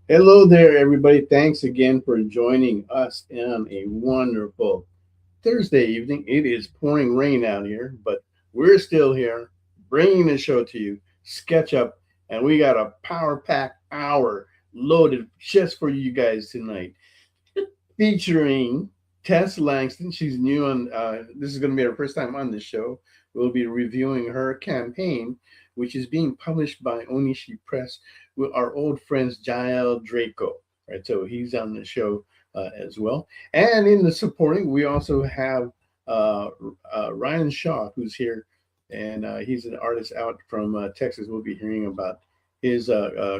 Hello there, everybody. Thanks again for joining us on a wonderful Thursday evening. It is pouring rain out here, but we're still here bringing the show to you, Sketch Up, and we got a power pack hour loaded just for you guys tonight, featuring Tess Langston. She's new on, this is going to be her first time on the show. We'll be reviewing her campaign, which is being published by Oneshi Press with our old friends Jayel Draco. Right, so he's on the show as well. And in the supporting, we also have Ryan Shaw, who's here, and he's an artist out from Texas. We'll be hearing about his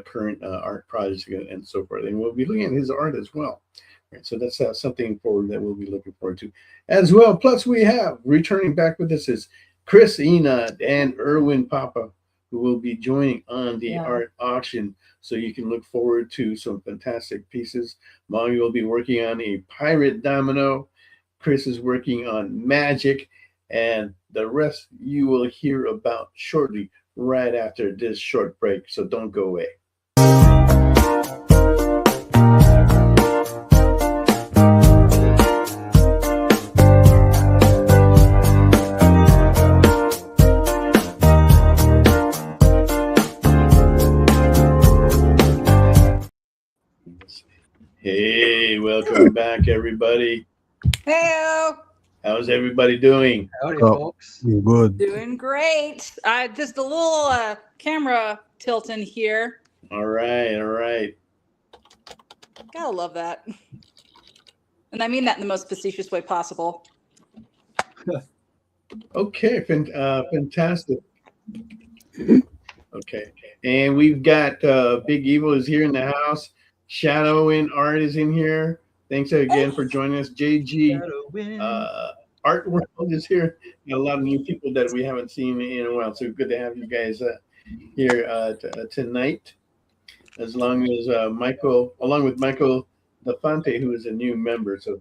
current art projects and so forth, and we'll be looking at his art as well. Right, so that's something forward that we'll be looking forward to as well. Plus, we have returning back with us is Chris Ehnot and Erwin Papa, who will be joining on the art auction. So you can look forward to some fantastic pieces. Molly will be working on a pirate domino. Chris is working on magic. And the rest you will hear about shortly, right after this short break. So don't go away. Hey, welcome back, everybody. Hey, How's everybody doing? Howdy, folks. Good. doing great. Just a little camera tilting here. All right, all right. Gotta love that. And I mean that in the most facetious way possible. Okay, fantastic. Okay, and we've got Big Evil is here in the house. Shadow and Art is in here. Thanks again for joining us. JG Art World is here. Got a lot of new people that we haven't seen in a while. So good to have you guys here tonight. As long as Michael, along with Michael Lafante, who is a new member. So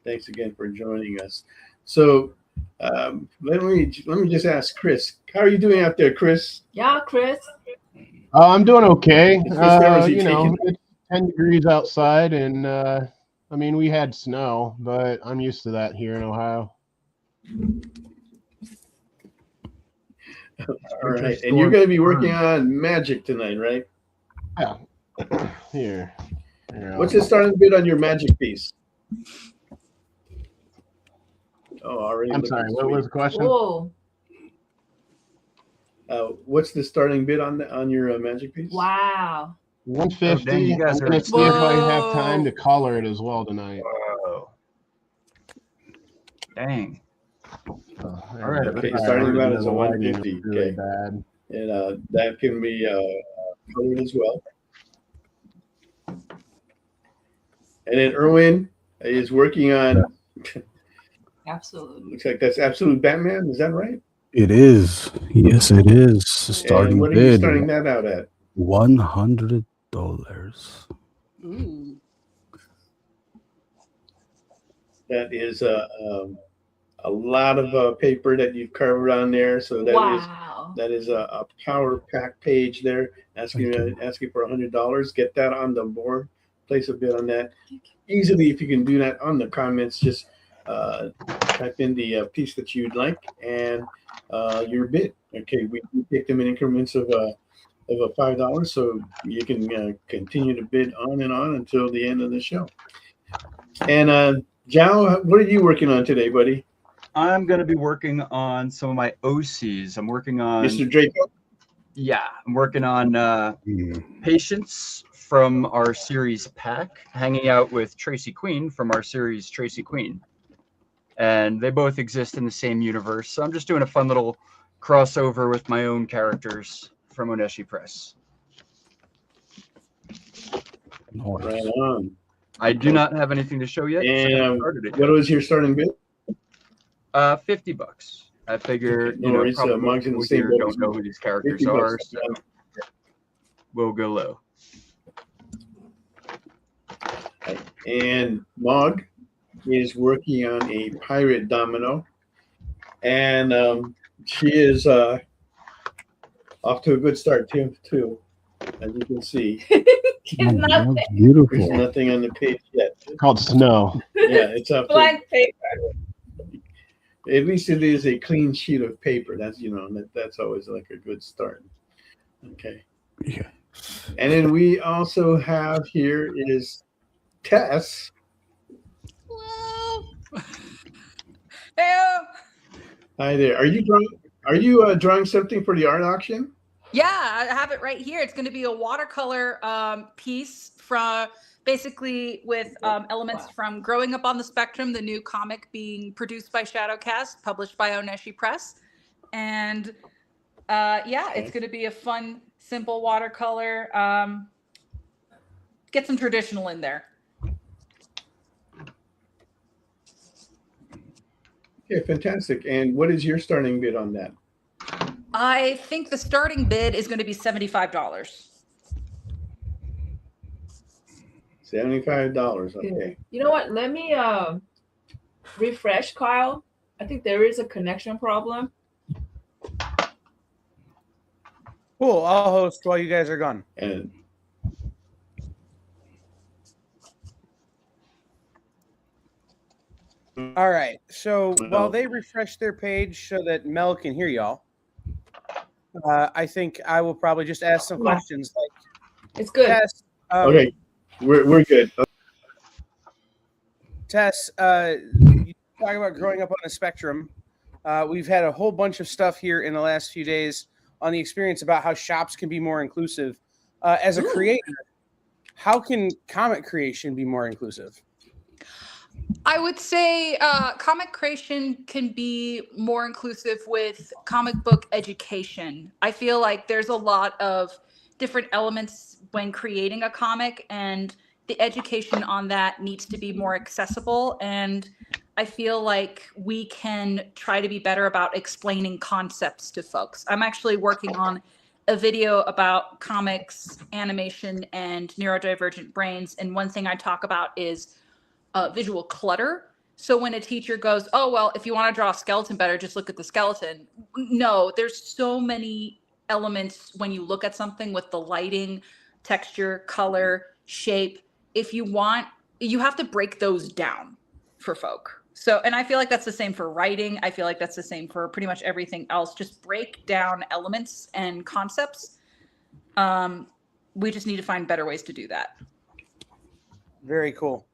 thanks again for joining us. So let me just ask Chris, how are you doing out there, Chris? Yeah, Chris. I'm doing okay. You know, it's 10 degrees outside, and I mean, we had snow, but I'm used to that here in Ohio. All right, and you're going to be working on magic tonight, right? Yeah. Here. What's the starting bid on your magic piece? Oh, already. I'm sorry. What was the question? Whoa. What's the starting bid on your magic piece? Wow. 150. Dang, you guys I'm gonna are- see if I have time to color it as well tonight. Whoa. Dang. All right, Okay, starting about is a 150. Really Okay, bad. and that can be colored as well. And then Erwin is working on. Absolutely. Looks like that's Absolute Batman. Is that right? It is. Yes, it is. And Starting what are you bid starting that out at? $100. Ooh. That is a lot of paper that you've carved on there. So that is a power pack page there. Asking for $100. Get that on the board. Place a bid on that easily. If you can do that on the comments, just type in the piece that you'd like and your bid. Okay, we take them in increments of $5, so you can continue to bid on and on until the end of the show. And Jao, what are you working on today, buddy? I'm going to be working on some of my OCs. I'm working on... Mr. Draco? Yeah, I'm working on Patience from our series Pack, hanging out with Tracy Queen from our series Tracy Queen. And they both exist in the same universe. So I'm just doing a fun little crossover with my own characters from Oneshi Press. Right on. I do not have anything to show yet. And what was your starting bid? $50. I figure, Okay, no worries, probably Mark's in the people same here boat don't as know me. who these characters 50 are, bucks. so we'll go low. And Mog is working on a pirate domino, and she is off to a good start too, as you can see. It's nothing. There's Beautiful. nothing on the page yet. Called snow. Yeah, it's up. Blank paper. At least it is a clean sheet of paper. That's that's always like a good start. Okay. Yeah. And then we also have here is Tess. Hello. Hey. Hi there. Are you drawing something for the art auction? Yeah, I have it right here. It's going to be a watercolor piece from basically with elements from Growing Up on the Spectrum, the new comic being produced by Shadowcast, published by Oneshi Press. And yeah, it's going to be a fun, simple watercolor. Get some traditional in there. Okay, fantastic. And what is your starting bid on that? I think the starting bid is going to be $75. $75. Okay. You know what? Let me refresh, Kyle. I think there is a connection problem. Cool. I'll host while you guys are gone. And All right. So while they refresh their page so that Mel can hear y'all, I think I will probably just ask some questions. Like, It's good. Tess, okay, we're good. Tess, you talk about growing up on the spectrum. We've had a whole bunch of stuff here in the last few days on the experience about how shops can be more inclusive. As a creator, how can comic creation be more inclusive? I would say comic creation can be more inclusive with comic book education. I feel like there's a lot of different elements when creating a comic, and the education on that needs to be more accessible. And I feel like we can try to be better about explaining concepts to folks. I'm actually working on a video about comics, animation, and neurodivergent brains. And one thing I talk about is visual clutter. So when a teacher goes, oh, well, if you want to draw a skeleton better, just look at the skeleton. No, there's so many elements when you look at something with the lighting, texture, color, shape. If you want, you have to break those down for folk. So, and I feel like that's the same for writing. I feel like that's the same for pretty much everything else. Just break down elements and concepts. We just need to find better ways to do that. Very cool.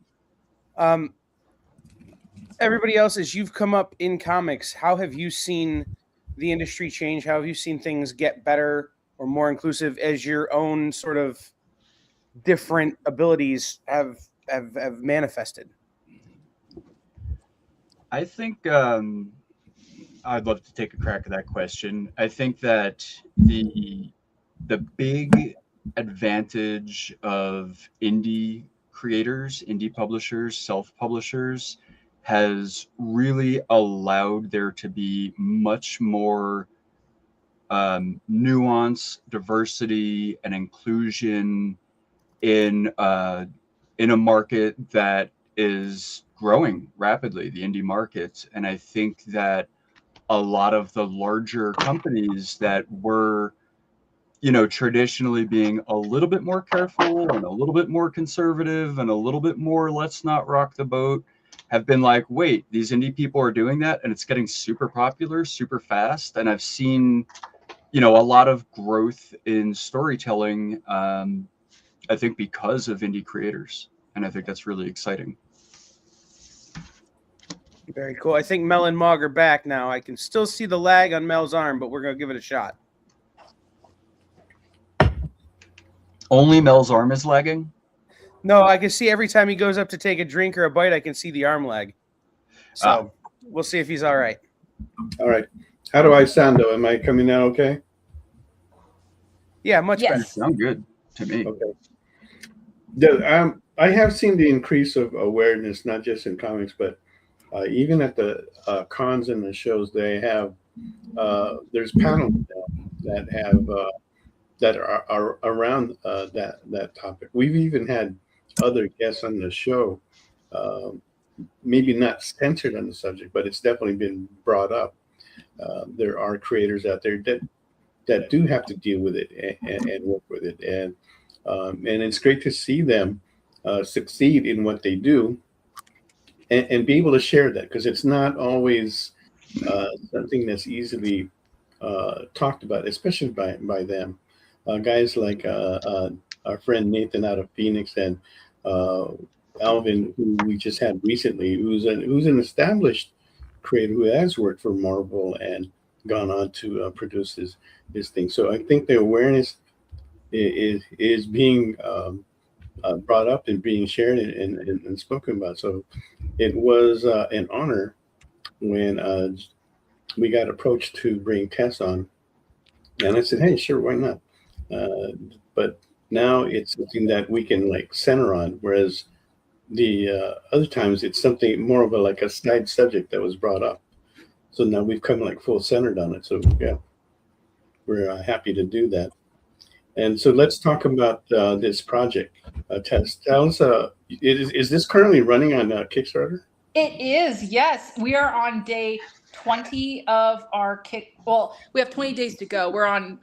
Everybody else, as you've come up in comics, how have you seen the industry change? How have you seen things get better or more inclusive as your own sort of different abilities have manifested? I think I'd love to take a crack at that question. I think that the big advantage of indie creators, indie publishers, self-publishers has really allowed there to be much more nuance, diversity, and inclusion in a market that is growing rapidly, the indie market. And I think that a lot of the larger companies that were, traditionally being a little bit more careful and a little bit more conservative and a little bit more let's not rock the boat, have been like, wait, these indie people are doing that and it's getting super popular, super fast. And I've seen, a lot of growth in storytelling, I think because of indie creators. And I think that's really exciting. Very cool. I think Mel and Mog are back now. I can still see the lag on Mel's arm, but we're going to give it a shot. Only Mel's arm is lagging? No, I can see every time he goes up to take a drink or a bite, I can see the arm lag. So we'll see if he's all right. All right. How do I sound, though? Am I coming out okay? Yeah, much better. You sound good to me. Okay. I have seen the increase of awareness, not just in comics, but even at the cons and the shows. They have there's panels that have that are around that topic. We've even had other guests on the show, maybe not centered on the subject, but it's definitely been brought up. There are creators out there that do have to deal with it and work with it. And And it's great to see them succeed in what they do and be able to share that, because it's not always something that's easily talked about, especially by them. Guys like our friend Nathan out of Phoenix and Alvin, who we just had recently, who's an established creator who has worked for Marvel and gone on to produce his thing. So I think the awareness is being brought up and being shared and spoken about. So it was an honor when we got approached to bring Tess on, and I said, "Hey, sure, why not?" But now it's something that we can like center on, whereas the other times it's something more of a side subject that was brought up. So now we've come like full centered on it. So yeah, we're happy to do that. And so let's talk about this project. Tess, tell us, is this currently running on Kickstarter? It is, yes. We are on day 20 of our kick. Well, we have 20 days to go. We're on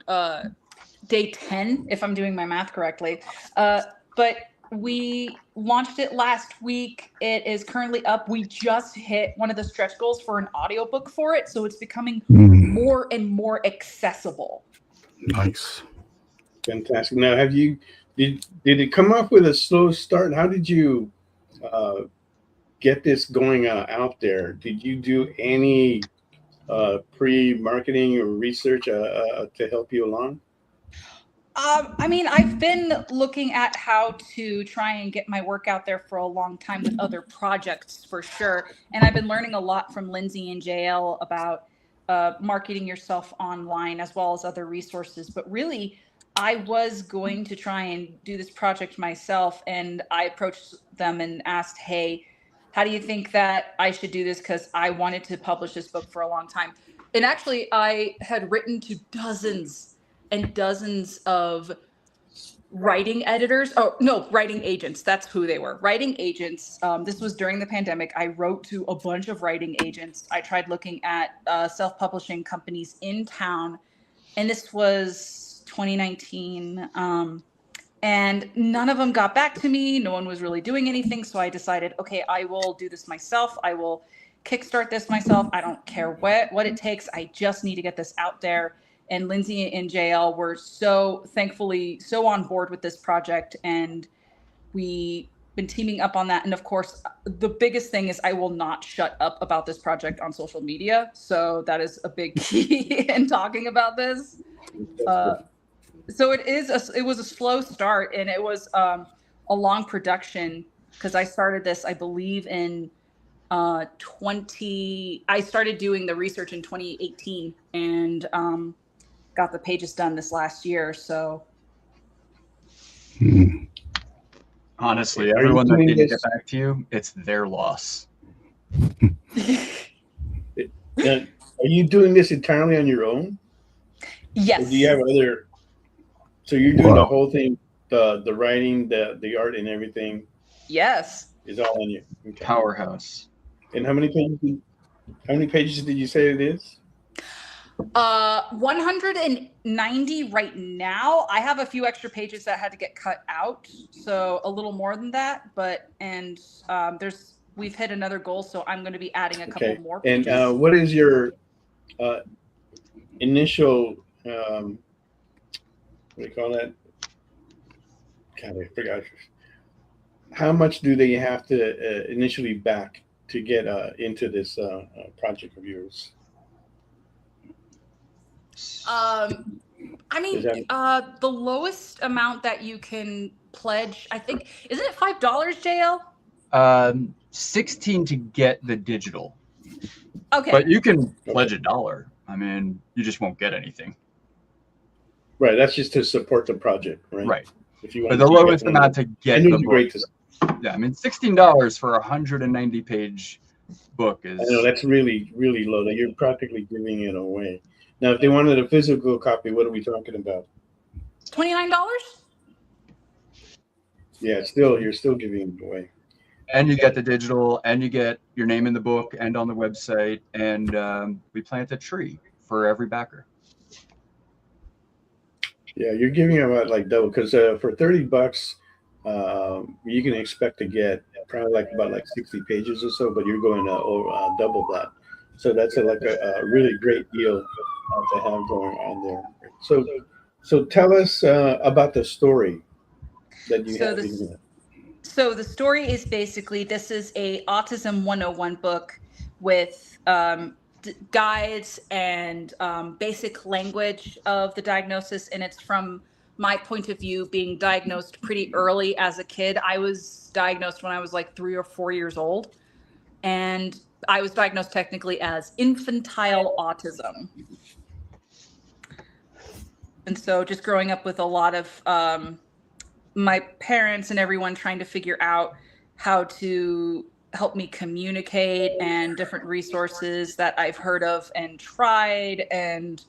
day 10, if I'm doing my math correctly. But we launched it last week. It is currently up. We just hit one of the stretch goals for an audiobook for it. So it's becoming more and more accessible. Nice. Fantastic. Now, did it come off with a slow start? How did you get this going out there? Did you do any pre-marketing or research to help you along? I mean, I've been looking at how to try and get my work out there for a long time with other projects, for sure. And I've been learning a lot from Lynsey and Jayel about marketing yourself online, as well as other resources. But really, I was going to try and do this project myself, and I approached them and asked, "Hey, how do you think that I should do this?" Because I wanted to publish this book for a long time. And actually, I had written to dozens and dozens of writing editors. Oh, no, writing agents. That's who they were. Writing agents. This was during the pandemic. I wrote to a bunch of writing agents. I tried looking at self-publishing companies in town. And this was 2019. And none of them got back to me. No one was really doing anything. So I decided, okay, I will do this myself. I will kickstart this myself. I don't care what it takes. I just need to get this out there. And Lynsey and Jayel were thankfully so on board with this project. And we've been teaming up on that. And of course, the biggest thing is I will not shut up about this project on social media. So that is a big key in talking about this. So it was a slow start, and it was a long production, because I started this, I believe, in I started doing the research in 2018 and got the pages done this last year. So honestly, everyone that didn't get back to you, it's their loss. Are you doing this entirely on your own? Yes. Or do you have other? So you're doing the whole thing, the writing, the art, and everything. Yes. Is all on you. Okay. Powerhouse. And how many pages did you say it is? 190 right now. I have a few extra pages that had to get cut out, so a little more than that. But we've hit another goal, so I'm going to be adding a couple more pages. And what is your initial? What do you call that? God, I forgot. How much do they have to initially back to get into this project of yours? I mean, the lowest amount that you can pledge, I think, isn't it $5, Jayel? 16 to get the digital. Okay. But you can pledge $1. I mean, you just won't get anything. Right. That's just to support the project, right? Right. If you want but the lowest amount to get the book. Yeah, I mean, $16 for a 190-page book is. I know that's really, really low. That you're practically giving it away. Now, if they wanted a physical copy, what are we talking about? $29? Yeah, you're still giving it away. And you get the digital, and you get your name in the book and on the website, and we plant a tree for every backer. Yeah, you're giving them about like double because for $30, you can expect to get probably like about like 60 pages or so, but you're going to double that. So that's a really great deal to have going on there. So tell us about the story that you So have in this here. So the story is basically this is a Autism 101 book with guides and basic language of the diagnosis, and it's from my point of view, being diagnosed pretty early as a kid. I was diagnosed when I was like 3 or 4 years old, and I was diagnosed technically as infantile autism. And so just growing up with a lot of my parents and everyone trying to figure out how to help me communicate, and different resources that I've heard of and tried, and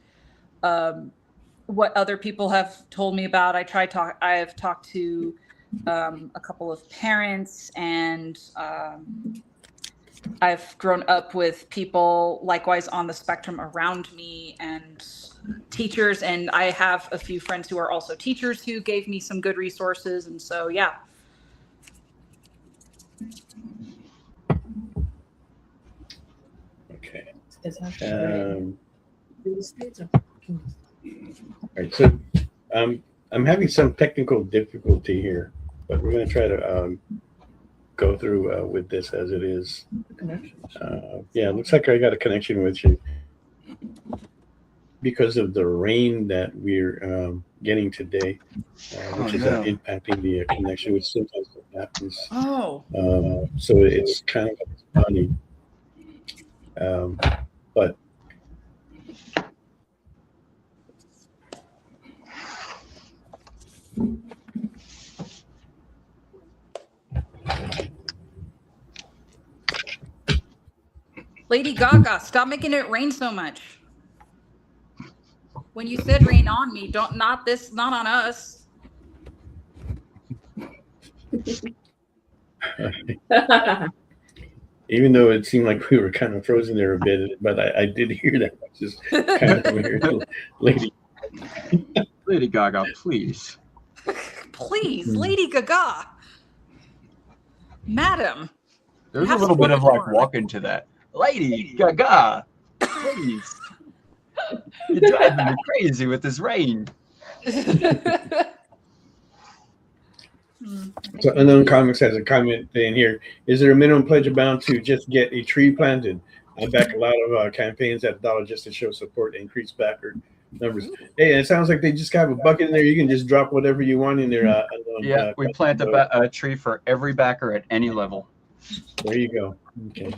what other people have told me about. I have talked to a couple of parents, and I've grown up with people likewise on the spectrum around me, and teachers, and I have a few friends who are also teachers who gave me some good resources. And so, yeah. Okay. It's actually All right. So I'm having some technical difficulty here, but we're going to try to go through with this as it is. Yeah, it looks like I got a connection with you because of the rain that we're getting today, which is impacting the connection, which sometimes happens. Oh. So it's kind of funny. But Lady Gaga, stop making it rain so much. When you said rain on me, not on us. even though it seemed like we were kind of frozen there a bit, but I did hear that. It's just kind of weird. Lady Gaga, please. Please, Lady Gaga. Madam. There's a little bit of like walking to that. Lady Gaga, please. You're driving me crazy with this rain. So Unknown Comics has a comment in here. Is there a minimum pledge amount to just get a tree planted? I back a lot of campaigns at $1 just to show support and increase backer numbers. Hey, it sounds like they just have a bucket in there. You can just drop whatever you want in there. Yeah, we plant a tree for every backer at any level. There you go. Okay.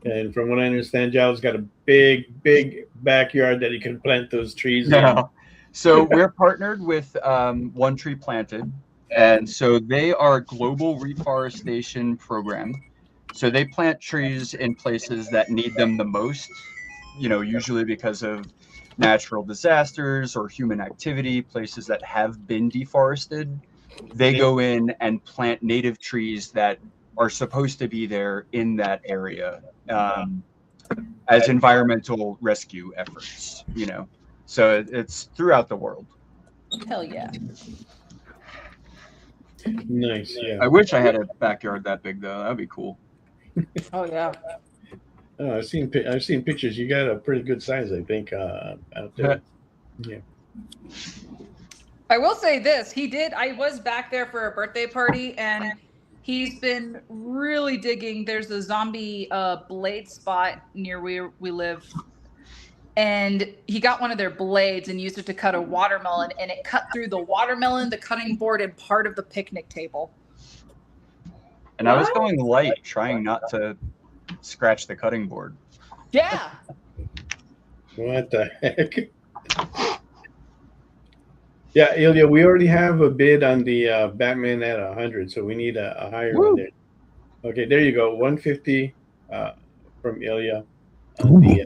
And from what I understand, Jayel's got a big backyard that he can plant those trees in. So we're partnered with One Tree Planted. And so they are a global reforestation program. So they plant trees in places that need them the most, usually because of natural disasters or human activity, places that have been deforested. They go in and plant native trees that are supposed to be there in that area as environmental rescue efforts, So it's throughout the world. Hell yeah. Nice. Yeah. I wish I had a backyard that big though. That'd be cool. Oh yeah. Oh, I've seen pictures. You got a pretty good size, I think, out there. Yeah. I will say this. I was back there for a birthday party, and he's been really digging. There's a zombie blade spot near where we live. And he got one of their blades and used it to cut a watermelon, and it cut through the watermelon, the cutting board, and part of the picnic table. And I was going light, trying not to scratch the cutting board. Yeah. What the heck? Yeah, Ilya, we already have a bid on the Batman at 100, so we need a higher one there. Okay, there you go, 150 from Ilya on the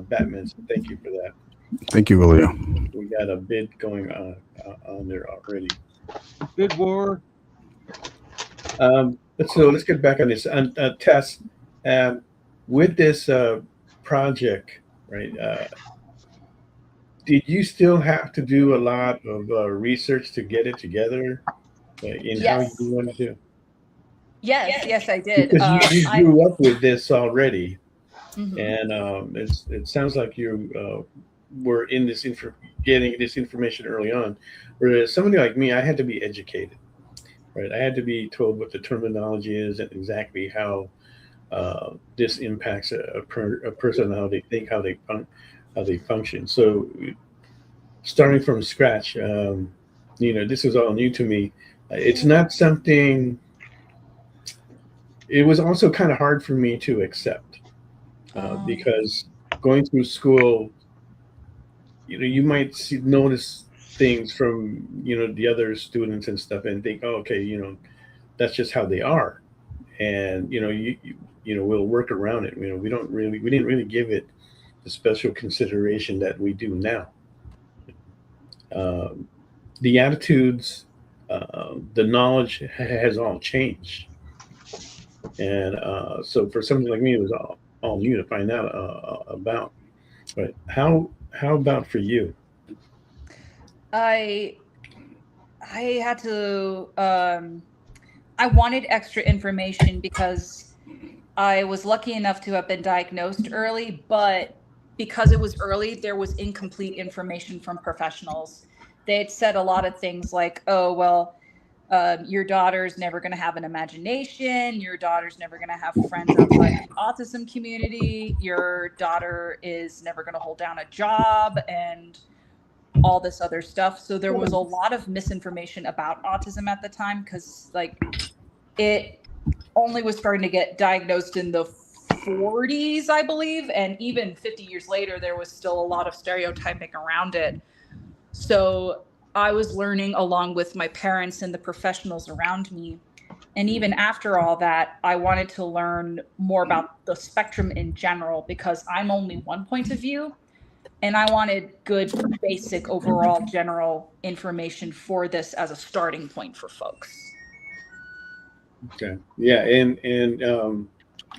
Batman. So thank you for that. Thank you, Ilya. We got a bid going on there already. Bid war. So let's get back on this. Tess, with this project, right? did you still have to do a lot of research to get it together in how you Yes. wanted to? Yes, I did. Because you I grew up with this already, mhm. and it sounds like you were in this getting this information early on. Whereas somebody like me, I had to be educated, right? I had to be told what the terminology is and exactly how this impacts a person, how they think, how they function. So starting from scratch, this was all new to me. It's not something. It was also kind of hard for me to accept because going through school, you might notice things from the other students and stuff, and think, oh, okay, that's just how they are, and we'll work around it. We didn't really give it the special consideration that we do now. Um, the attitudes, the knowledge has all changed, and so for something like me, it was all new to find out about. But how about for you? I had to I wanted extra information because I was lucky enough to have been diagnosed early, but because it was early, there was incomplete information from professionals. They had said a lot of things like, oh, well, your daughter's never going to have an imagination. Your daughter's never going to have friends outside the autism community. Your daughter is never going to hold down a job and all this other stuff. So there was a lot of misinformation about autism at the time because it only was starting to get diagnosed in the 40s, I believe. And even 50 years later, there was still a lot of stereotyping around it. So I was learning along with my parents and the professionals around me. And even after all that, I wanted to learn more about the spectrum in general because I'm only one point of view. And I wanted good, basic, overall, general information for this as a starting point for folks. Okay, yeah, and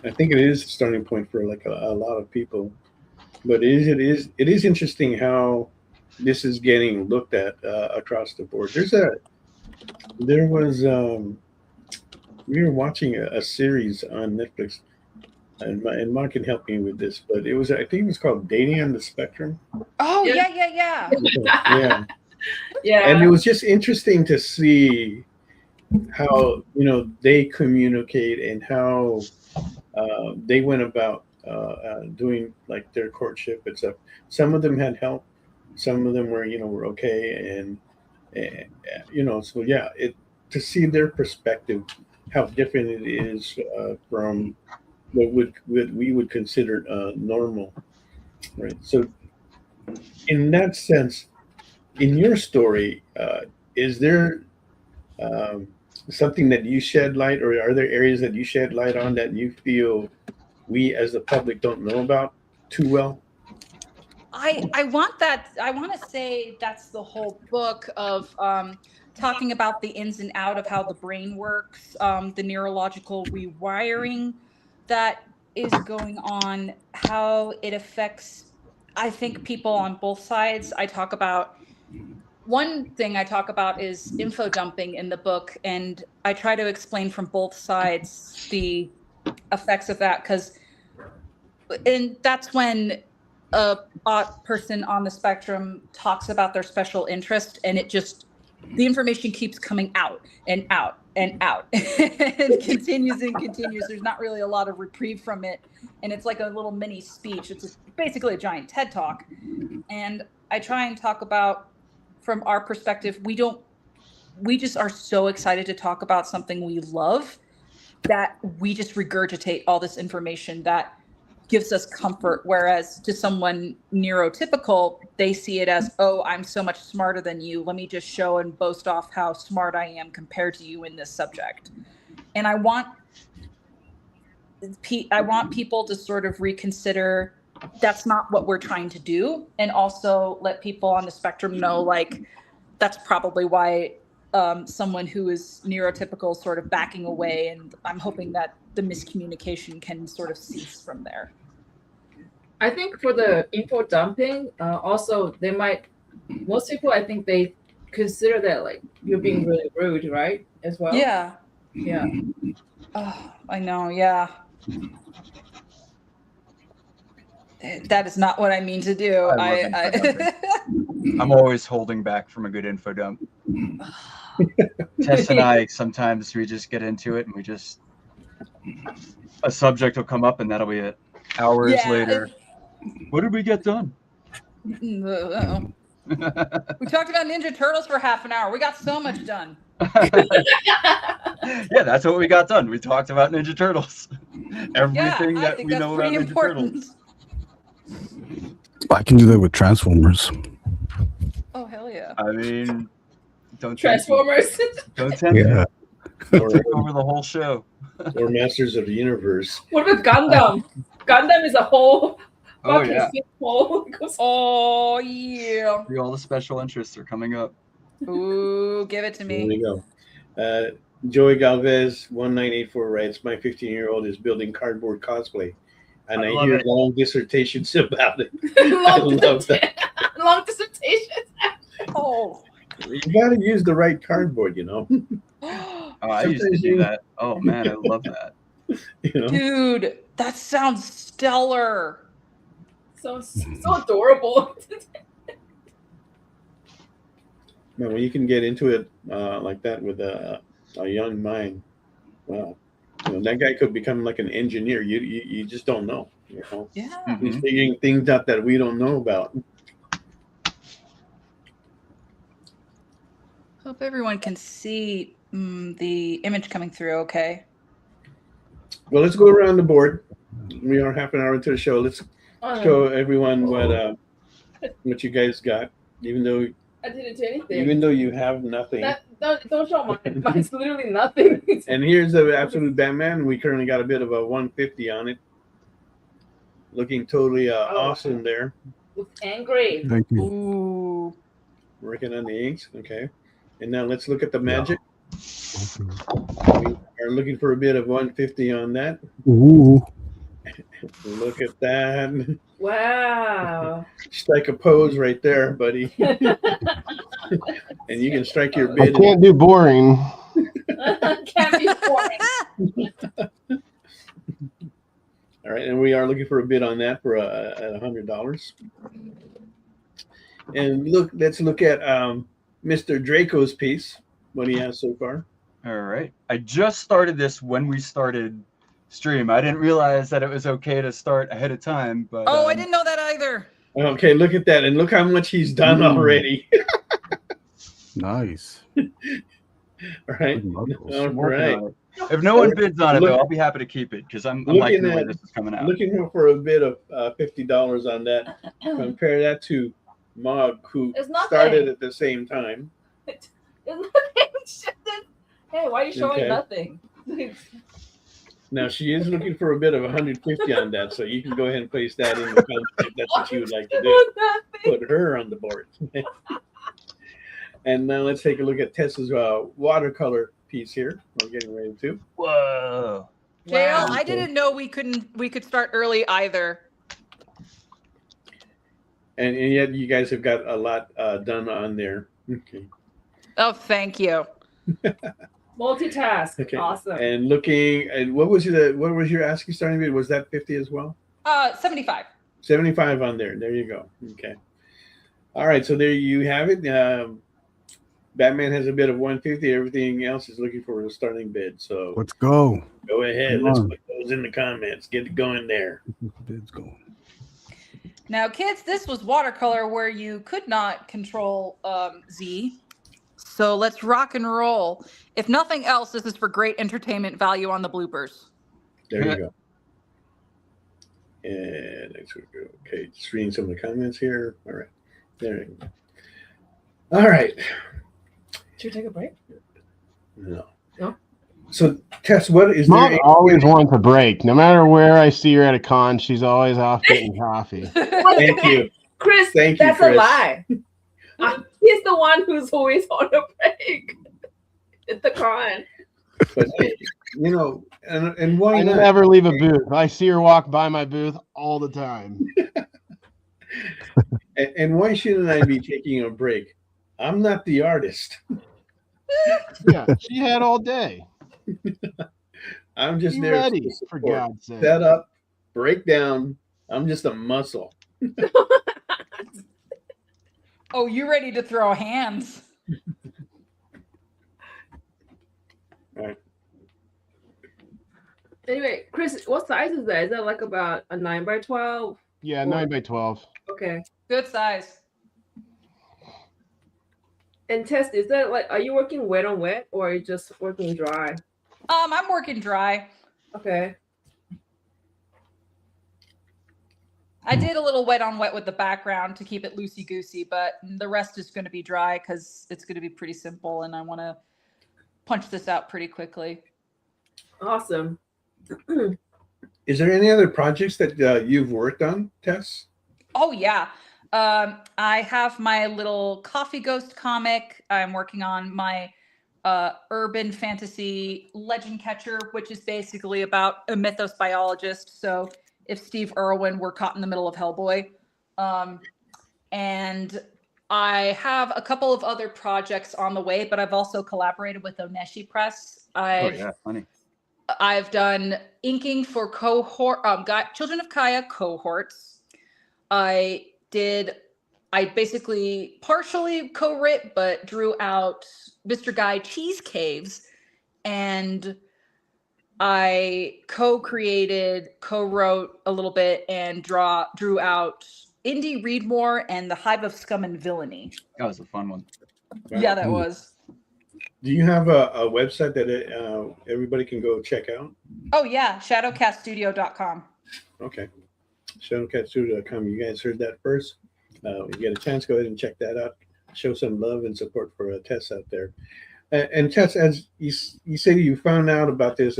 I think it is a starting point for like a lot of people. But it is interesting how this is getting looked at across the board. There was we were watching a series on Netflix, and Mark can help me with this, but I think it was called Dating on the Spectrum. Oh, Yeah. yeah. Yeah, Yeah. and it was just interesting to see how they communicate and how they went about doing like their courtship and stuff. Some of them had help, some of them were okay, and so yeah, to see their perspective, how different it is from what we would consider normal, right? So in that sense, in your story, is there um, something that you shed light, or are there areas that you shed light on that you feel we as the public don't know about too well? I want to say that's the whole book of talking about the ins and out of how the brain works, the neurological rewiring that is going on, how it affects, I think, people on both sides. One thing I talk about is info dumping in the book, and I try to explain from both sides the effects of that and that's when a person on the spectrum talks about their special interest, and the information keeps coming out and out and out and continues and continues. There's not really a lot of reprieve from it, and it's like a little mini speech. It's basically a giant TED talk, and I try and talk about, from our perspective, we just are so excited to talk about something we love that we just regurgitate all this information that gives us comfort. Whereas to someone neurotypical, they see it as, oh, I'm so much smarter than you. Let me just show and boast off how smart I am compared to you in this subject. And I want people to sort of reconsider that's not what we're trying to do. And also let people on the spectrum know, like, that's probably why someone who is neurotypical is sort of backing away. And I'm hoping that the miscommunication can sort of cease from there. I think for the info dumping, also most people, I think they consider that like you're being really rude, right? As well. Yeah. Yeah. Oh, I know. Yeah. That is not what I mean to do. I love info dumping. I'm always holding back from a good info dump. Tess and I, sometimes we just get into it and a subject will come up and that'll be it. Hours later. What did we get done? We talked about Ninja Turtles for half an hour. We got so much done. Yeah, that's what we got done. We talked about Ninja Turtles. Everything that we know about Ninja Turtles. I can do that with Transformers. Oh, hell yeah. I mean, don't Transformers. Don't tempt me. Yeah. Don't take over the whole show. Or Masters of the Universe. What about Gundam? Gundam is a whole Oh, yeah. Oh, yeah. All the special interests are coming up. Ooh, give it to There me. you go. Joey Galvez, 1984 writes, my 15-year-old is building cardboard cosplay. And I hear long dissertations about it. I love that. Long dissertations. Oh. You got to use the right cardboard, you know. I used to do that. Oh, man, I love that. You know? Dude, that sounds stellar. So adorable. Man, when you can get into it like that with a young mind, wow. You know, that guy could become like an engineer. You just don't know. You know? Yeah. He's figuring things out that we don't know about. Hope everyone can see the image coming through okay. Well, let's go around the board. We are half an hour into the show. Let's show everyone what you guys got, even though I didn't do anything. even though you have nothing. Don't show mine. Mine's literally nothing. And here's the absolute Batman. We currently got a bit of a 150 on it. Looking totally awesome there. Looks angry. Thank you. Ooh. Working on the inks. Okay. And now let's look at the magic. We are looking for a bit of 150 on that. Ooh. Look at that. Wow. Strike a pose right there, buddy. And you can strike your I bid. can't do boring. Can't be boring. All right, and we are looking for a bid on that for at $100. And let's look at Mr. Draco's piece. What he has so far. All right. I just started this when we started stream. I didn't realize that it was okay to start ahead of time, but I didn't know that either. Okay, look at that, and look how much he's done already. Nice. All right. All right. If no one bids on it, though, I'll be happy to keep it because I'm liking the way this is coming out. Looking for a bid of $50 on that. Compare that to Mog, who started at the same time. Hey, why are you showing nothing? Now she is looking for a bit of 150 on that, so you can go ahead and place that in the comments if that's what you would like to do. Put her on the board. And now let's take a look at Tessa's watercolor piece here. We're getting ready to. Whoa. Jayel, I didn't know we could start early either. And yet you guys have got a lot done on there. Okay. Oh, thank you. Multitask. Okay. Awesome. And looking at what was your asking starting bid? Was that 50 as well? 75. 75 on there. There you go. Okay. All right. So there you have it. Batman has a bid of 150. Everything else is looking for a starting bid. So Let's go. go ahead. Come Let's on. put those in the comments. Get it going there. Bid's going. Now, kids, this was watercolor where you could not control Z. So let's rock and roll. If nothing else, this is for great entertainment value on the bloopers. There you go. And next we go. Okay, just reading some of the comments here. All right. There you go. All right. Should we take a break? No. No? So, Tess, what is Mom there? always wants a break. No matter where I see her at a con, she's always off getting coffee. Thank you. Chris, Thank you, that's Chris. a lie. He's the one who's always on a break at the con. But, you know, and why I not? never leave a booth. I see her walk by my booth all the time. And why shouldn't I be taking a break? I'm not the artist. Yeah, she had all day. I'm just Be there ready, to for support. God's sake. Set up, break down. I'm just a muscle. Oh, you ready to throw hands? Anyway, Chris, what size is that? Is that like about a 9x12? Yeah, Or- 9x12. Okay. Good size. And Tess, is that like, are you working wet on wet or are you just working dry? I'm working dry. Okay. I did a little wet on wet with the background to keep it loosey goosey, but the rest is going to be dry because it's going to be pretty simple, and I want to punch this out pretty quickly. Awesome. Is there any other projects that you've worked on, Tess? Oh yeah. I have my little Coffee Ghost comic. I'm working on my urban fantasy legend catcher, which is basically about a mythos biologist. So if Steve Irwin were caught in the middle of Hellboy. And I have a couple of other projects on the way, but I've also collaborated with Oneshi Press. Funny. I've done inking for Children of Kaya cohorts. I basically partially co-writ, but drew out Mr. Guy Cheese Caves, and I co-created, co-wrote a little bit, and drew out Indy Readmore and The Hive of Scum and Villainy. That was a fun one. Yeah, that was. Do you have a website that everybody can go check out? Oh yeah, shadowcaststudio.com. Okay. Shadowcaststudio.com. You guys heard that first. You get a chance, go ahead and check that out. Show some love and support for Tess out there. And Tess, as you say, you found out about this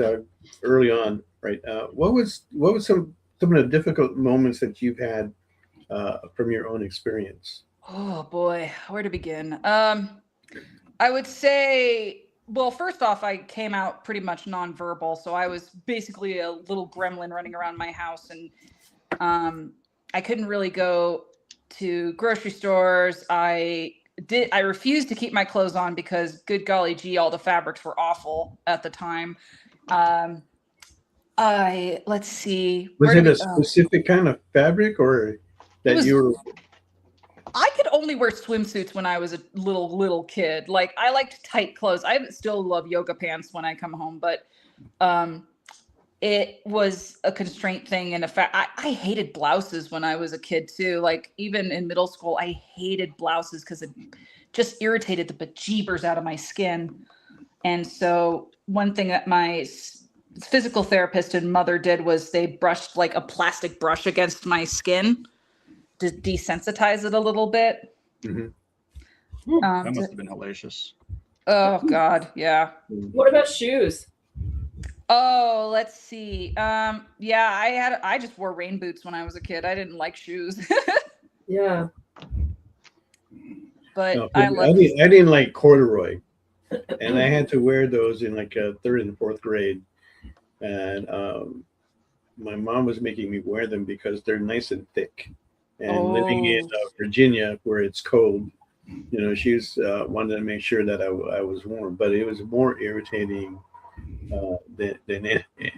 early on, right? What was some of the difficult moments that you've had from your own experience? Oh boy, where to begin? I would say, well, first off, I came out pretty much nonverbal, so I was basically a little gremlin running around my house, and I couldn't really go to grocery stores. I refused to keep my clothes on because, good golly gee, all the fabrics were awful at the time. Let's see. Was it a specific kind of fabric, or that you were? I could only wear swimsuits when I was a little kid. Like, I liked tight clothes. I still love yoga pants when I come home, but it was a constraint thing. And I hated blouses when I was a kid too. Like, even in middle school, I hated blouses because it just irritated the bejeebers out of my skin. And so one thing that my physical therapist and mother did was they brushed like a plastic brush against my skin to desensitize it a little bit. Mm-hmm. That must have been hellacious. Oh God, yeah. What about shoes? Oh, let's see. Yeah, I just wore rain boots when I was a kid. I didn't like shoes. Yeah. But No, I didn't like corduroy, and I had to wear those in like a 3rd and 4th grade, and my mom was making me wear them because they're nice and thick. And living in Virginia, where it's cold, she was wanted to make sure that I was warm, but it was more irritating than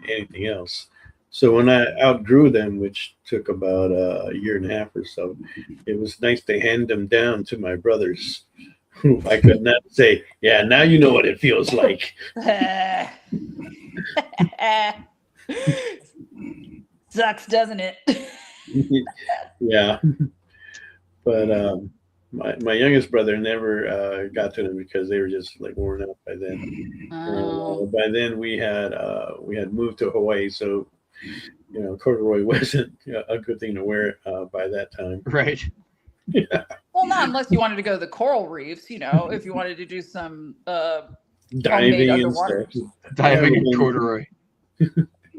anything else. So when I outgrew them, which took about a year and a half or so, it was nice to hand them down to my brothers, who I could not say, yeah, now you know what it feels like. Sucks, doesn't it? Yeah. But my youngest brother never got to them because they were just like worn out by then. By then we had moved to Hawaii, so corduroy wasn't a good thing to wear by that time. Right. Yeah. Well, not unless you wanted to go to the coral reefs, if you wanted to do some diving and underwater stuff. Diving in corduroy.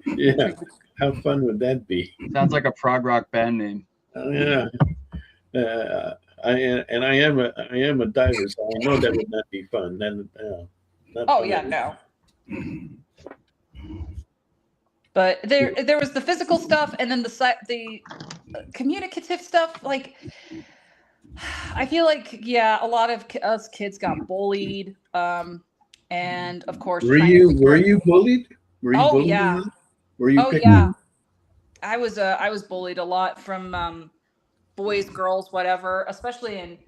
Yeah. How fun would that be? Sounds like a prog rock band name. Yeah. I am a diver, so I know that would not be fun. No. But there was the physical stuff, and then the communicative stuff, like I feel like, yeah, a lot of us kids got bullied. And of course, Were trying to you figure out- bullied? Were you Oh, bullied? yeah. Were you Oh, picked yeah. I was bullied a lot from boys, girls, whatever, especially in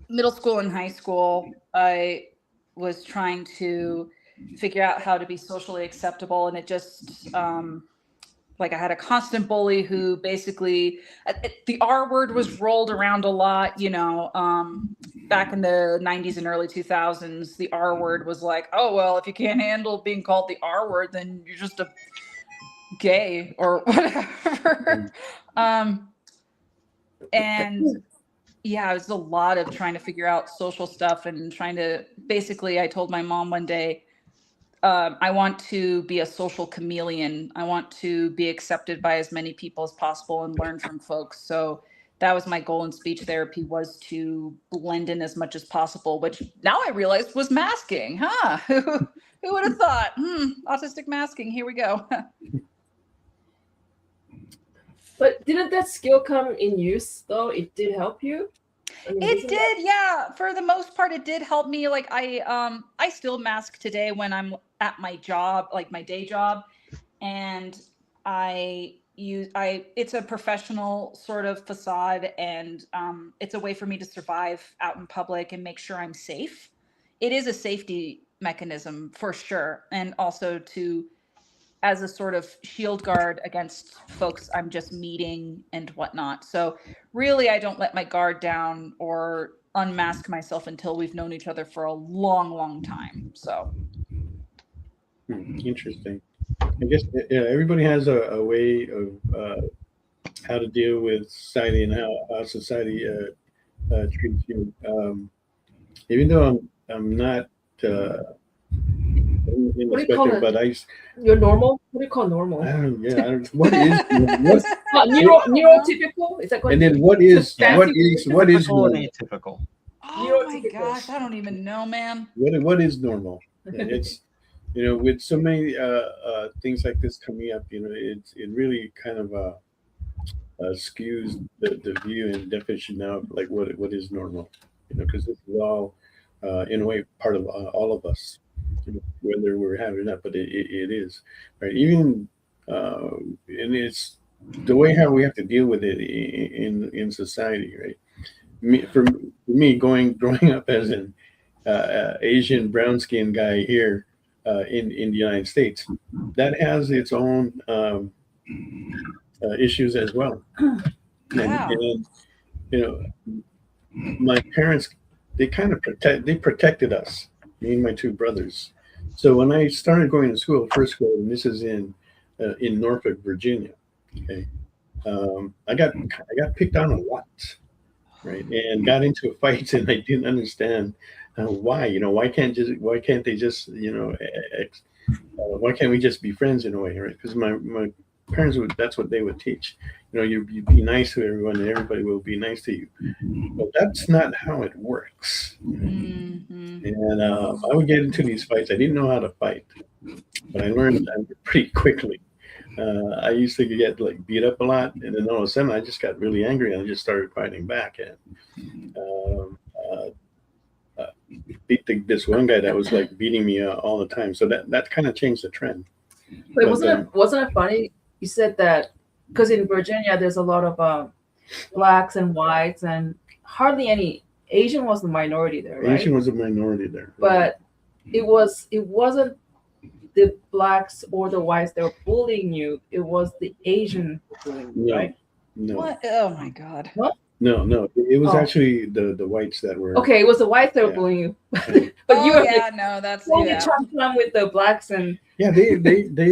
middle school and high school. I was trying to figure out how to be socially acceptable, and it just like I had a constant bully who basically the R word was rolled around a lot, you know, back in the 90s and early 2000s. The R word was like, oh, well, if you can't handle being called the R word, then you're just a gay or whatever. And yeah, it was a lot of trying to figure out social stuff and trying to basically, I told my mom one day, I want to be a social chameleon. I want to be accepted by as many people as possible and learn from folks. So that was my goal in speech therapy, was to blend in as much as possible, which now I realized was masking. Huh? Who would have thought? Autistic masking. Here we go. But didn't that skill come in use though? It did help you? I mean, It did, yeah. For the most part, it did help me. Like I still mask today when I'm at my job, like my day job, and it's a professional sort of facade, and it's a way for me to survive out in public and make sure I'm safe. It is a safety mechanism for sure, and also as a sort of shield guard against folks I'm just meeting and whatnot. So really, I don't let my guard down or unmask myself until we've known each other for a long, long time. So Interesting. I guess everybody has a way of how to deal with society and how society treats you. Even though I'm not in the What do you call spectrum, it? but You're normal? What do you call normal? I don't. What is what? Neurotypical? Is that And then what is Typical and normal? atypical. oh my gosh, I don't even know, man. What is normal? It's with so many things like this coming up, it really kind of skews the view and definition now of like what is normal, because this is all in a way part of all of us, whether we're having it or not, but it is right. Even and it's the way how we have to deal with it in society, right? For me, growing up as an Asian brown skinned guy here in the United States, that has its own issues as well. Wow. And my parents, they kind of protected us, me and my two brothers. So when I started going to school, first grade, and this is in Norfolk, Virginia, okay, I got picked on a lot, right, and got into fights, and I didn't understand why. Why can't they just why can't we just be friends in a way, right? Because my parents that's what they would teach. You be nice to everyone, and everybody will be nice to you. But that's not how it works. Mm-hmm. And I would get into these fights. I didn't know how to fight, but I learned pretty quickly. I used to get like beat up a lot, and then all of a sudden I just got really angry and I just started fighting back. And beat this one guy that was like beating me all the time. So that kind of changed the trend. But wasn't it funny? You said that because in Virginia there's a lot of blacks and whites, and hardly any Asian was the minority there, right? Asian was a minority there, but it wasn't the blacks or the whites that were bullying you. It was the Asian bullying you, right? No. What? Oh my God. What? No. It was actually the whites that were. Okay, it was the whites that were bullying you. But you were that's trying with the blacks and. Yeah, they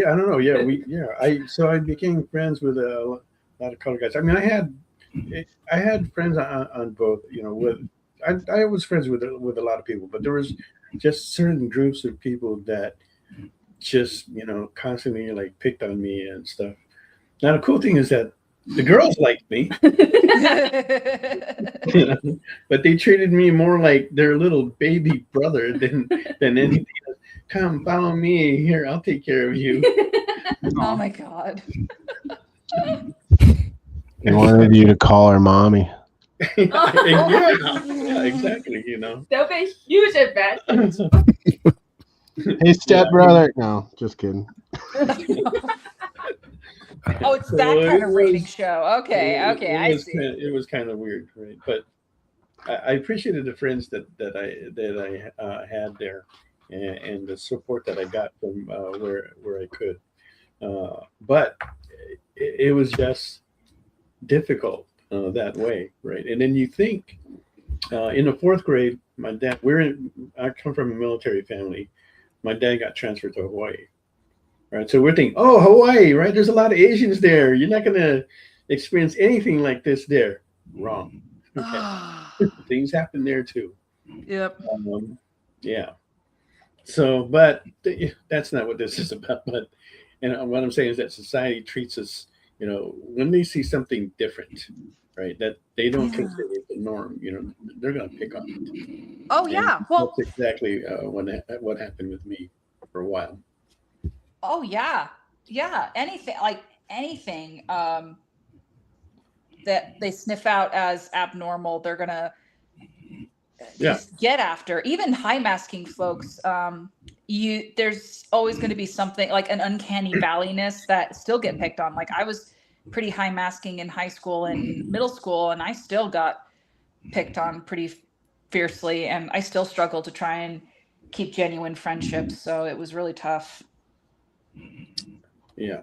I don't know. Yeah, I became friends with a lot of colored guys. I mean, I had friends on both. I was friends with a lot of people, but there was just certain groups of people that just constantly like picked on me and stuff. Now the cool thing is that the girls liked me, but they treated me more like their little baby brother than anything else. Come, follow me here. I'll take care of you. Oh my God. He wanted you to call her mommy. Yeah, exactly. That'll be a huge advantage. Hey, stepbrother. No, just kidding. Oh, it's So that kind it of rating was- show. Okay, I see. It was kind of weird, right? But I appreciated the friends that I had there, and the support that I got from where I could. But it was just difficult that way, right? And then you think in the fourth grade, my dad. I come from a military family. My dad got transferred to Hawaii, right? So we're thinking, oh, Hawaii, right? There's a lot of Asians there. You're not going to experience anything like this there. Wrong. Okay. Things happen there too. Yep. Yeah. So, but that's not what this is about. But, and what I'm saying is that society treats us, when they see something different, right, that they don't consider it the norm, they're going to pick on it. Oh yeah. Well, that's exactly what happened with me for a while. oh yeah. Anything that they sniff out as abnormal, they're gonna just get after. Even high masking folks, there's always going to be something like an uncanny valleyness that still get picked on. Like I was pretty high masking in high school and middle school, and I still got picked on pretty fiercely, and I still struggle to try and keep genuine friendships. So it was really tough. Yeah.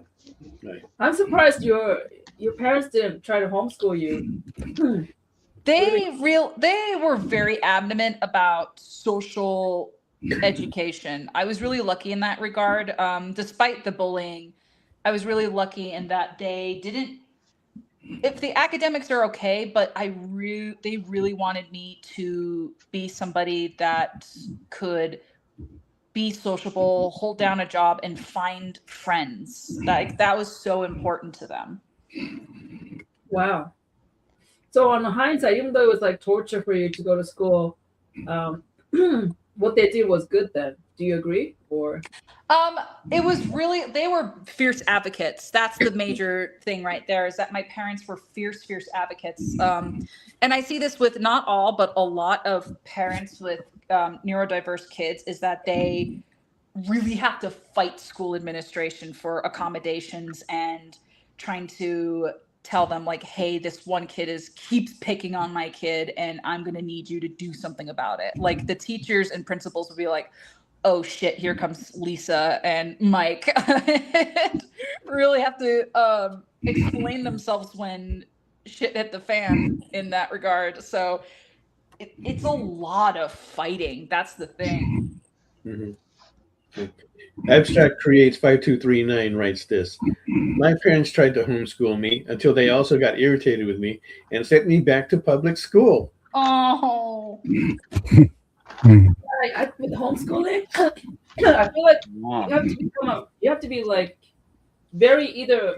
Right. I'm surprised your parents didn't try to homeschool you. They were very adamant about social education. I was really lucky in that regard. Despite the bullying, I was really lucky in that they didn't. If the academics are okay, but they really wanted me to be somebody that could be sociable, hold down a job, and find friends. That was so important to them. Wow. So on the hindsight, even though it was like torture for you to go to school, what they did was good then. Do you agree? Or it was really, they were fierce advocates. That's the major thing right there, is that my parents were fierce advocates. And I see this with not all, but a lot of parents with neurodiverse kids, is that they really have to fight school administration for accommodations and trying to tell them like, hey, this one kid keeps picking on my kid and I'm going to need you to do something about it. Like the teachers and principals would be like, oh shit, here comes Lisa and Mike. And really have to explain themselves when shit hit the fan in that regard. So it's a lot of fighting. That's the thing. Mm-hmm. Abstract Creates 5239 writes this. My parents tried to homeschool me until they also got irritated with me and sent me back to public school. Oh. With homeschooling, I feel like you have to be like very either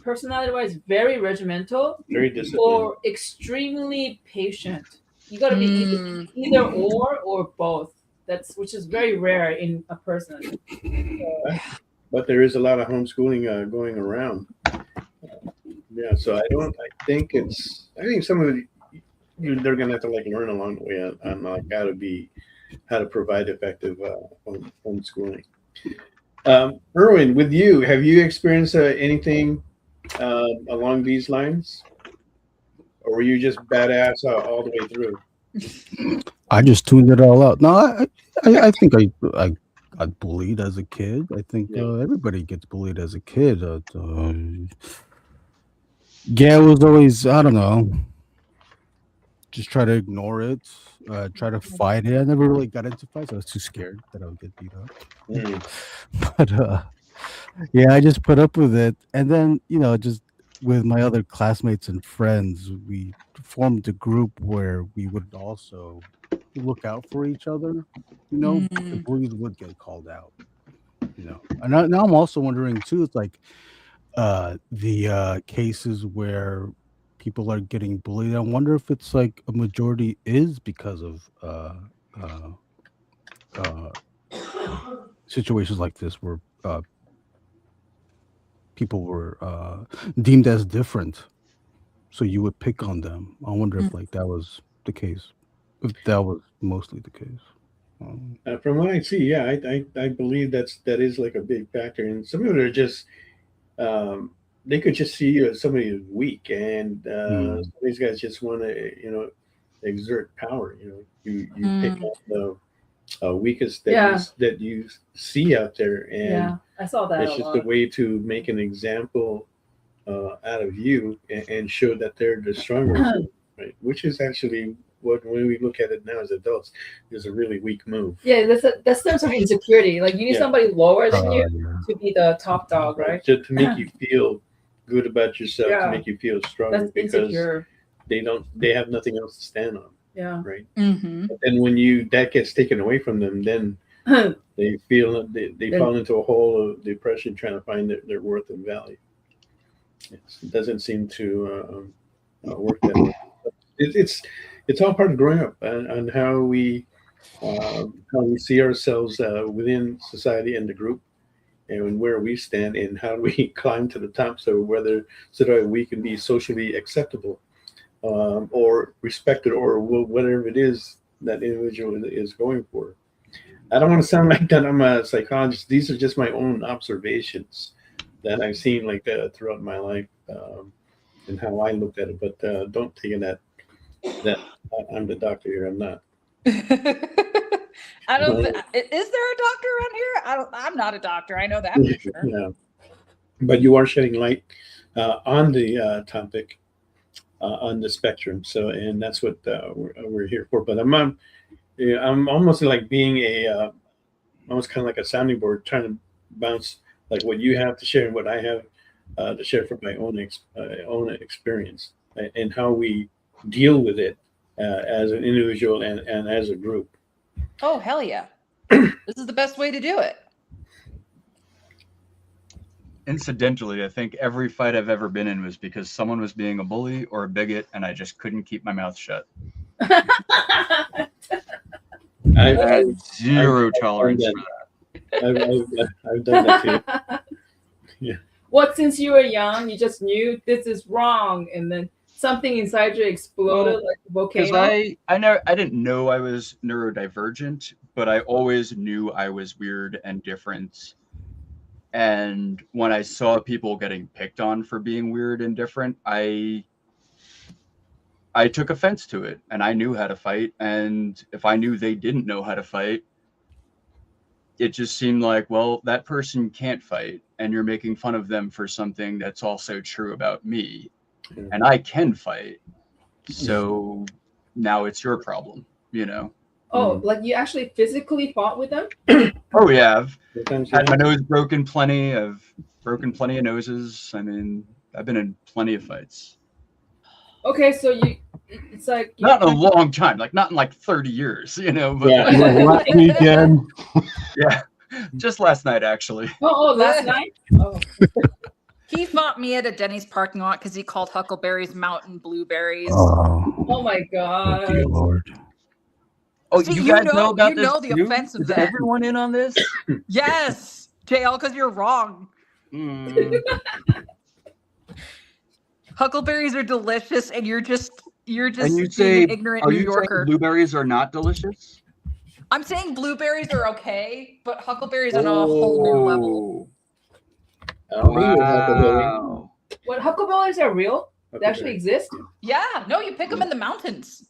personality-wise very regimental, very disciplined, or extremely patient. You got to be either or both. Which is very rare in a person. But there is a lot of homeschooling going around. Yeah, so I think some of they're gonna have to like learn along the way on like how to provide effective homeschooling. Erwin, with you, have you experienced anything along these lines, or were you just badass all the way through? I just tuned it all out. No, I think I got bullied as a kid. I think everybody gets bullied as a kid. Yeah, it was always, I don't know, just try to ignore it, try to fight it. I never really got into fights. I was too scared that I would get beat up. But yeah, I just put up with it. And then, just with my other classmates and friends, we formed a group where we would also look out for each other. The bullies would get called out. And now I'm also wondering too. It's like the cases where people are getting bullied. I wonder if it's like a majority is because of situations like this where people were deemed as different, so you would pick on them. I wonder if like that was the case, if that was mostly the case. From what I see, yeah, I believe that is like a big factor, and some of it are just they could just see somebody is weak, and some of these guys just want to exert power. You pick up the weakest that you see out there, and I saw that. it's just a way to make an example out of you and show that they're the stronger, right? Which is actually when we look at it now as adults, is a really weak move. Yeah, that's terms of insecurity. Like you need somebody lower than you to be the top dog, right? To make you feel good about yourself, to make you feel stronger, That's because insecure. they have nothing else to stand on. Yeah. Right. Mm-hmm. And when that gets taken away from them, then they feel they fall into a hole of depression, trying to find their worth and value. It doesn't seem to work that way. It's all part of growing up and how we see ourselves within society and the group, and where we stand, and how we climb to the top, so that we can be socially acceptable, or respected, or whatever it is that individual is going for. I don't want to sound like that I'm a psychologist. These are just my own observations that I've seen like that throughout my life, and how I looked at it. But don't take it that I'm the doctor here. I'm not. I don't. Is there a doctor around here? I'm not a doctor. I know that for sure. Yeah, but you are shedding light on the topic, on the spectrum. So, and that's what we're here for. But I'm almost like being almost kind of like a sounding board, trying to bounce like what you have to share and what I have to share from my own experience, and how we deal with it as an individual and as a group. Oh, hell yeah. This is the best way to do it. Incidentally, I think every fight I've ever been in was because someone was being a bully or a bigot, and I just couldn't keep my mouth shut. I had zero tolerance for that. I've done that too. Yeah. What, since you were young, you just knew this is wrong, and then something inside you exploded like a volcano? Because I didn't know I was neurodivergent, but I always knew I was weird and different. And when I saw people getting picked on for being weird and different, I took offense to it, and I knew how to fight. And if I knew they didn't know how to fight, it just seemed like, well, that person can't fight, and you're making fun of them for something that's also true about me. And I can fight, so now it's your problem, Oh, like you actually physically fought with them? Oh yeah, I've had my nose broken plenty. I've broken plenty of noses. I mean, I've been in plenty of fights. Okay, so it's like not in a long time, like not in like 30 years, But last weekend. Yeah, just last night actually. Oh, last night. Oh. He fought me at a Denny's parking lot because he called huckleberries mountain blueberries. Oh my god! Dear Lord. Oh, See, you guys know about this? You know the offense of Is that. everyone in on this? Yes, Jayel, because you're wrong. Huckleberries are delicious, and you're just and you being an ignorant are New you Yorker. saying blueberries are not delicious? I'm saying blueberries are okay, but huckleberries are on a whole new level. Wow. What, huckleberries are real? They actually exist? Yeah, no, you pick them in the mountains.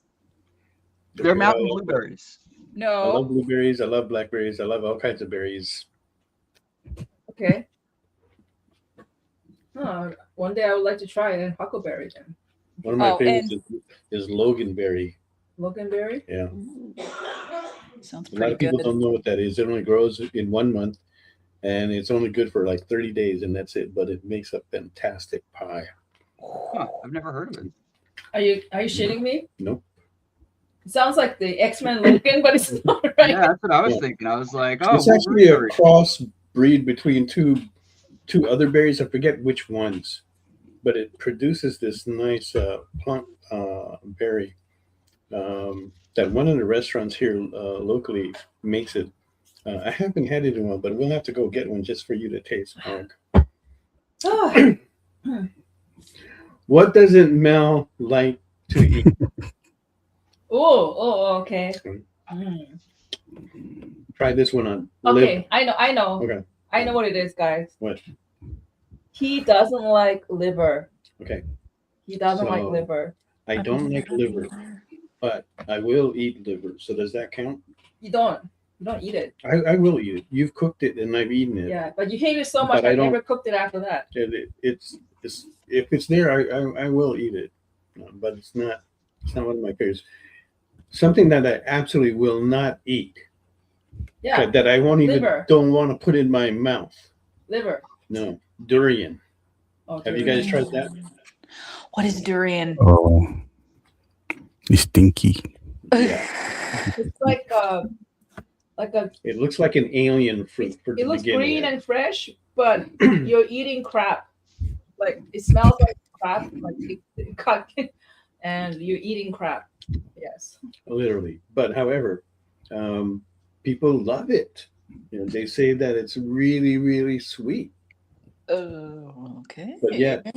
They're mountain blueberries. I love No. blueberries. I love blackberries. I love all kinds of berries. Okay. Oh, one day I would like to try a huckleberry then. One of my favorites is loganberry. Loganberry? Yeah. Sounds A lot pretty of people good. don't know what that is. It only grows in 1 month, and it's only good for like 30 days, and that's it. But it makes a fantastic pie. Huh, I've never heard of it. Are you shitting me? Nope. It sounds like the X-Men Logan, but it's not right. Yeah, that's what I was thinking. I was like, oh, It's actually a cross breed between two other berries. I forget which ones, but it produces this nice plump berry that one of the restaurants here locally makes it. I haven't had it in a while, but we'll have to go get one just for you to taste, Mark. Oh, What doesn't Mel like to eat? okay. Try this one on. Okay, I know. Okay. I know what it is, guys. What? He doesn't like liver. Okay. He doesn't like So- liver. I don't like liver, but I will eat liver. So does that count? You don't eat it. I will eat it. You've cooked it and I've eaten it. Yeah, but you hate it so much But I I don't- never cooked it after that. And it's if it's there, I will eat it. But it's not one of my favorites. Something that I absolutely will not eat. Yeah, That I won't even Liver. don't want to put in my mouth. liver. No, durian. Okay. Have you guys tried that? What is durian? Oh, it's stinky. Yeah. It's like a It looks like an alien fruit. it looks green and fresh, but you're eating crap. Like it smells like crap, like it cut, and you're eating crap. Yes. Literally. But however, people love it. They say that it's really, really sweet. Oh, okay. But yet,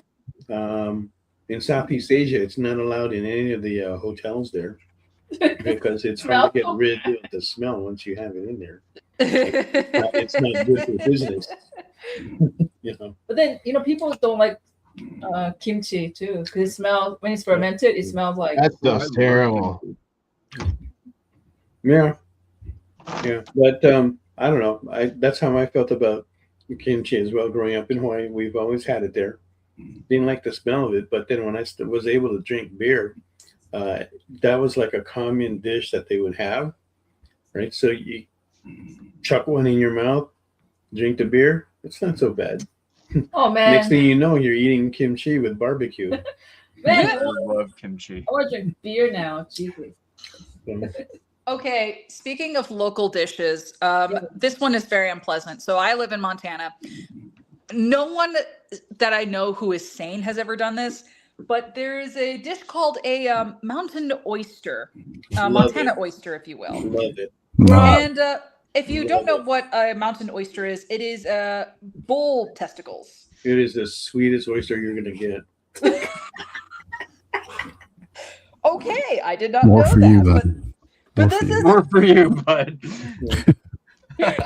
in Southeast Asia, it's not allowed in any of the hotels there because it's hard to get rid of the smell once you have it in there. It's not good for business. But then people don't like kimchi too because it smells when it's fermented. It smells like That stuff's terrible. Yeah. But I don't know. That's how I felt about kimchi as well. Growing up in Hawaii, we've always had it there. Didn't like the smell of it, but then when I was able to drink beer, that was like a common dish that they would have, right? So you chuck one in your mouth, drink the beer. It's not so bad. oh man, Next thing you know, you're eating kimchi with barbecue. man, I love kimchi. I want to drink beer now. Jesus. Okay, speaking of local dishes, this one is very unpleasant. So I live in Montana. No one that I know who is sane has ever done this, but there is a dish called a mountain oyster, Montana oyster, if you will. Love it. And if you don't know what a mountain oyster is, it is bull testicles. It is the sweetest oyster you're gonna get. Okay, I did not More know for that. you, but bud. but More this for you. is More for you, bud.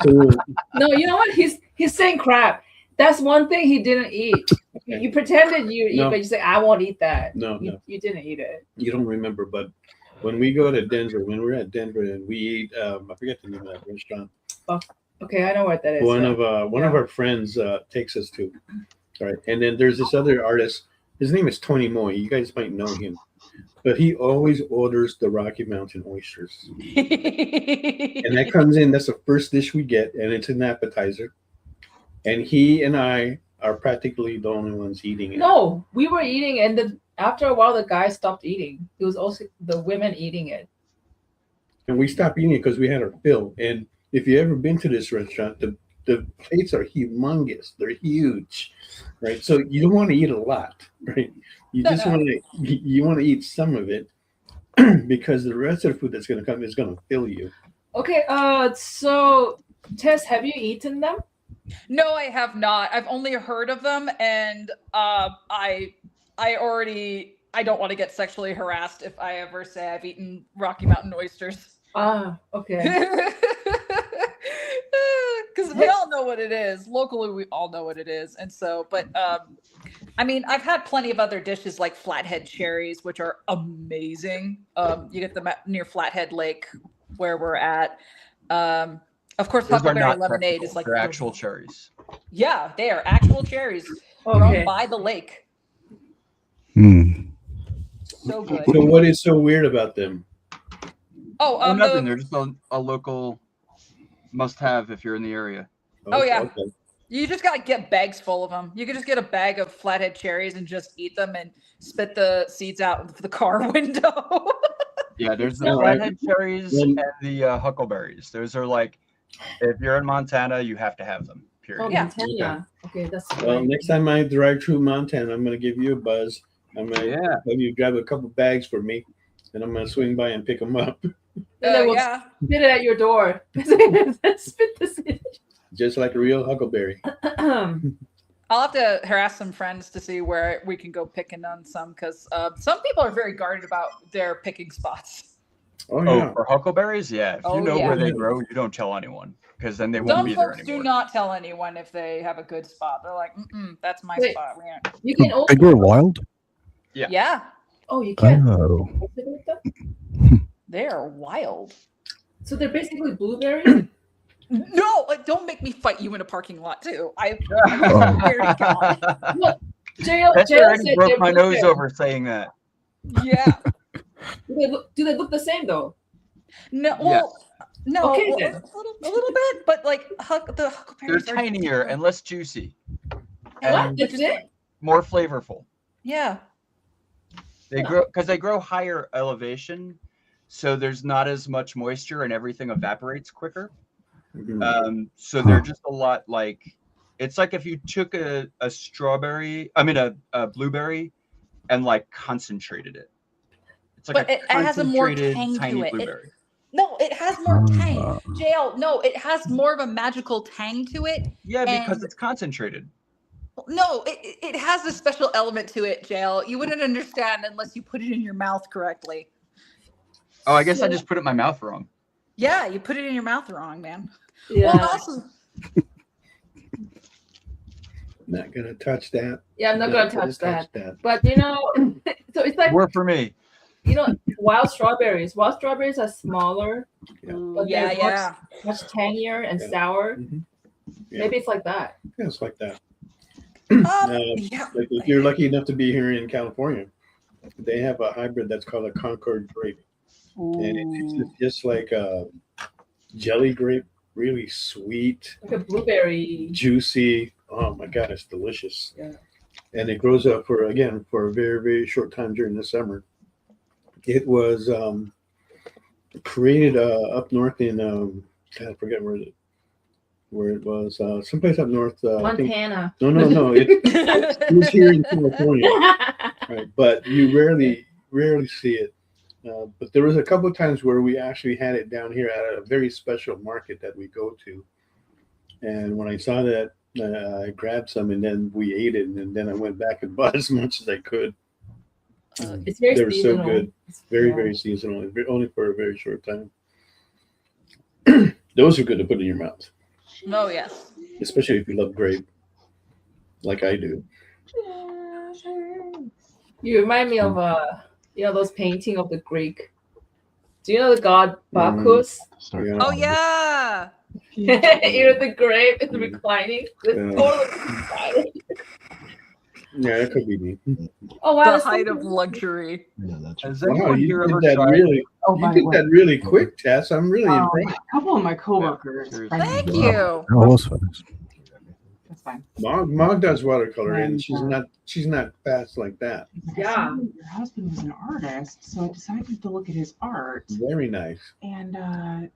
So, No, you know what? He's saying crap. That's one thing he didn't eat. You pretended you eat, No. but you say, "I won't eat that." No. You didn't eat it. You don't remember, but when we go to Denver, when we're at Denver and we eat, I forget the name of that restaurant. Okay, I know what that is. One of our friends takes us to, all right. And then there's this other artist. His name is Tony Moy. You guys might know him, but he always orders the Rocky Mountain oysters, and that comes in. That's the first dish we get, and it's an appetizer. And he and I are practically the only ones eating it. No, we were eating, and then after a while, the guy stopped eating. It was also the women eating it. And we stopped eating it because we had our fill. And if you've ever been to this restaurant, the plates are humongous. They're huge, right? So you don't want to eat a lot, right? You just want to eat some of it because the rest of the food that's going to come is going to fill you. Okay, so Tess, have you eaten them? No, I have not. I've only heard of them, and I don't want to get sexually harassed if I ever say I've eaten Rocky Mountain oysters. Ah, okay. Because we all know what it is. Locally, we all know what it is, and so. But I mean, I've had plenty of other dishes like flathead cherries, which are amazing. You get them near Flathead Lake, where we're at. Of course, Those are huckleberry not lemonade technical. is like They're actual cherries. Yeah, they are actual cherries grown Okay. by the lake. Mm. So good. So what is so weird about them? Oh, Nothing. They're just a local must-have if you're in the area. Oh, yeah. Okay. You just gotta get bags full of them. You can just get a bag of flathead cherries and just eat them and spit the seeds out the car window. Yeah, there's the All right. flathead cherries Then- and the huckleberries. Those are like, if you're in Montana, you have to have them. Period. Oh, Yeah. Montana. Okay, that's Well, fine. next time I drive through Montana, I'm going to give you a buzz. I'm going to Yeah. have you grab a couple bags for me, and I'm going to swing by and pick them up, And they will yeah. spit it at your door. Spit this in. just like a real huckleberry. I'll have to harass some friends to see where we can go picking on some, because some people are very guarded about their picking spots. Oh yeah. Oh, for huckleberries, yeah. If Oh, you know yeah. where they grow, you don't tell anyone, because then they won't Some be there folks anymore. do not tell anyone if they have a good spot. They're like, that's my Wait. spot. We aren't. You can also. They grow wild. Yeah, Oh, you can. Oh. Cultivate them? they are wild. So they're basically blueberries. No, like, don't make me fight you in a parking lot too. I Oh. swear to God. Look, Jayel That's said already broke they're my nose blueberries. over saying that. Yeah. Do they look the same though? No. Well. No. Okay, well, then. a little bit, but like the They're huckleberries are tinier and less juicy, What? and That's it? more flavorful. Yeah. They grow because they grow higher elevation, so there's not as much moisture and everything evaporates quicker. So they're just a lot like, it's like if you took a strawberry, a blueberry, and like concentrated it. It's like But it has a more concentrated tang to tiny it. blueberry. No, it has more tang. Jayel, no, it has more of a magical tang to it. Yeah, because And- it's concentrated. No, it has a special element to it, Jayel. You wouldn't understand unless you put it in your mouth correctly. Oh, I guess I just put it in my mouth wrong. Yeah, you put it in your mouth wrong, man. Yeah. Well, and also, Not gonna touch that. Yeah, I'm not gonna touch that. that. But so it's like More for me. wild strawberries. Wild strawberries are smaller, but yeah, they're yeah. much tangier and sour. Mhm. Yeah. Maybe it's like that. Yeah, it's like that. Yeah. Like if you're lucky enough to be here in California, they have a hybrid that's called a Concord grape, and it's just like a jelly grape, really sweet, Like a blueberry. juicy. Oh my God, it's delicious. Yeah. And it grows up for a very, very short time during the summer. It was created up north in I forget where it was. Someplace up north. I think, Montana. no. It was here in California, right? But you rarely see it. But there was a couple of times where we actually had it down here at a very special market that we go to. And when I saw that, I grabbed some and then we ate it. And then I went back and bought as much as I could. It's very They were so seasonal. good. Very, very seasonal. And only for a very short time. Those are good to put in your mouth, Oh, yes. especially if you love grape, like I do. You remind me of those painting of the Greek. Do you know the god Bacchus? Yeah. Oh, yeah. The grape is reclining. It's Yeah. totally reclining. Yeah, that could be me. Oh wow! The that's height so of cool. luxury. Yeah, that's Has Wow, anyone you here did ever that tried? really. Oh, You by the did way, that really quick, Tess. I'm really a impressed. couple of my coworkers. Yeah. friends Thank of you. mine- That was fast. That's fine. Mog does watercolor, and And, she's not fast like that. He's like, Yeah. "I saw your husband was an artist, so I decided to look at his art." Very nice. And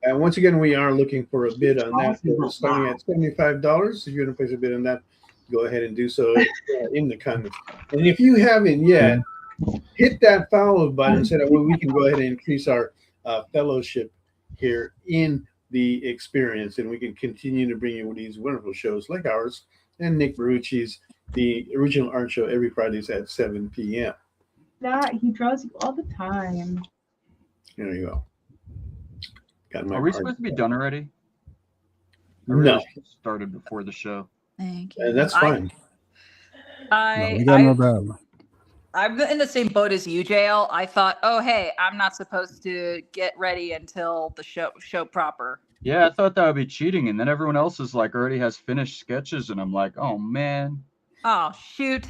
And once again, we are looking for a bid on that. Awesome. We're starting at $75. If you're going to place a bid on that, go ahead and do so in the comments. And if you haven't yet, hit that follow button so that we can go ahead and increase our fellowship here in the experience, and we can continue to bring you these wonderful shows like ours and Nick Barucci's The Original Art Show every Fridays at 7 p.m. that he draws you all the time. There you go. Got my Are we card. supposed to be done already? I No, really should have started before the show. Thank you. and that's fine. No, we got no doubt. I'm in the same boat as you, Jayel. I thought, oh, hey, I'm not supposed to get ready until the show proper. Yeah, I thought that would be cheating, and then everyone else is like already has finished sketches, and I'm like, oh man, Oh, shoot.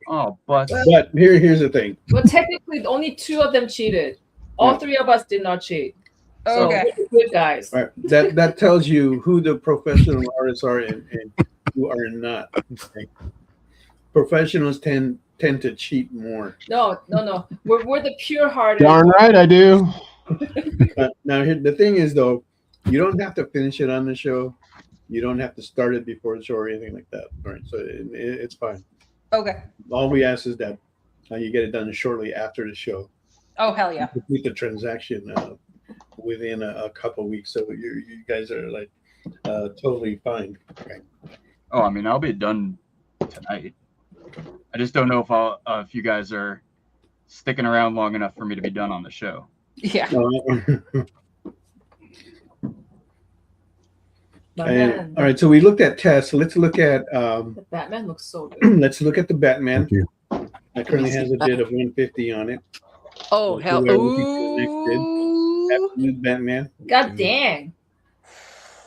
oh but But here's the thing. Well, technically, only 2 of them cheated. All Yeah. 3 of us did not cheat. So Okay. we're good guys. All right. That tells you who the professional artists are and who are not. Okay. Professionals tend to cheat more. No. We're the pure-hearted. Darn right I do. Now, here the thing is though, you don't have to finish it on the show. You don't have to start it before the show or anything like that. All right, so it's fine. Okay. All we ask is that you get it done shortly after the show. Oh, hell yeah. Complete the transaction within a couple weeks. So you guys are like totally fine. Okay. oh, I mean, I'll be done tonight. I just don't know if you guys are sticking around long enough for me to be done on the show. Yeah. And, all right, so we looked at Tess. Let's look at the Batman looks so good. let's look at the Batman. Thank you. That currently has a bid of 150 on it. Oh, hell. Whoever looking for the next bid. Ooh. Batman. God dang.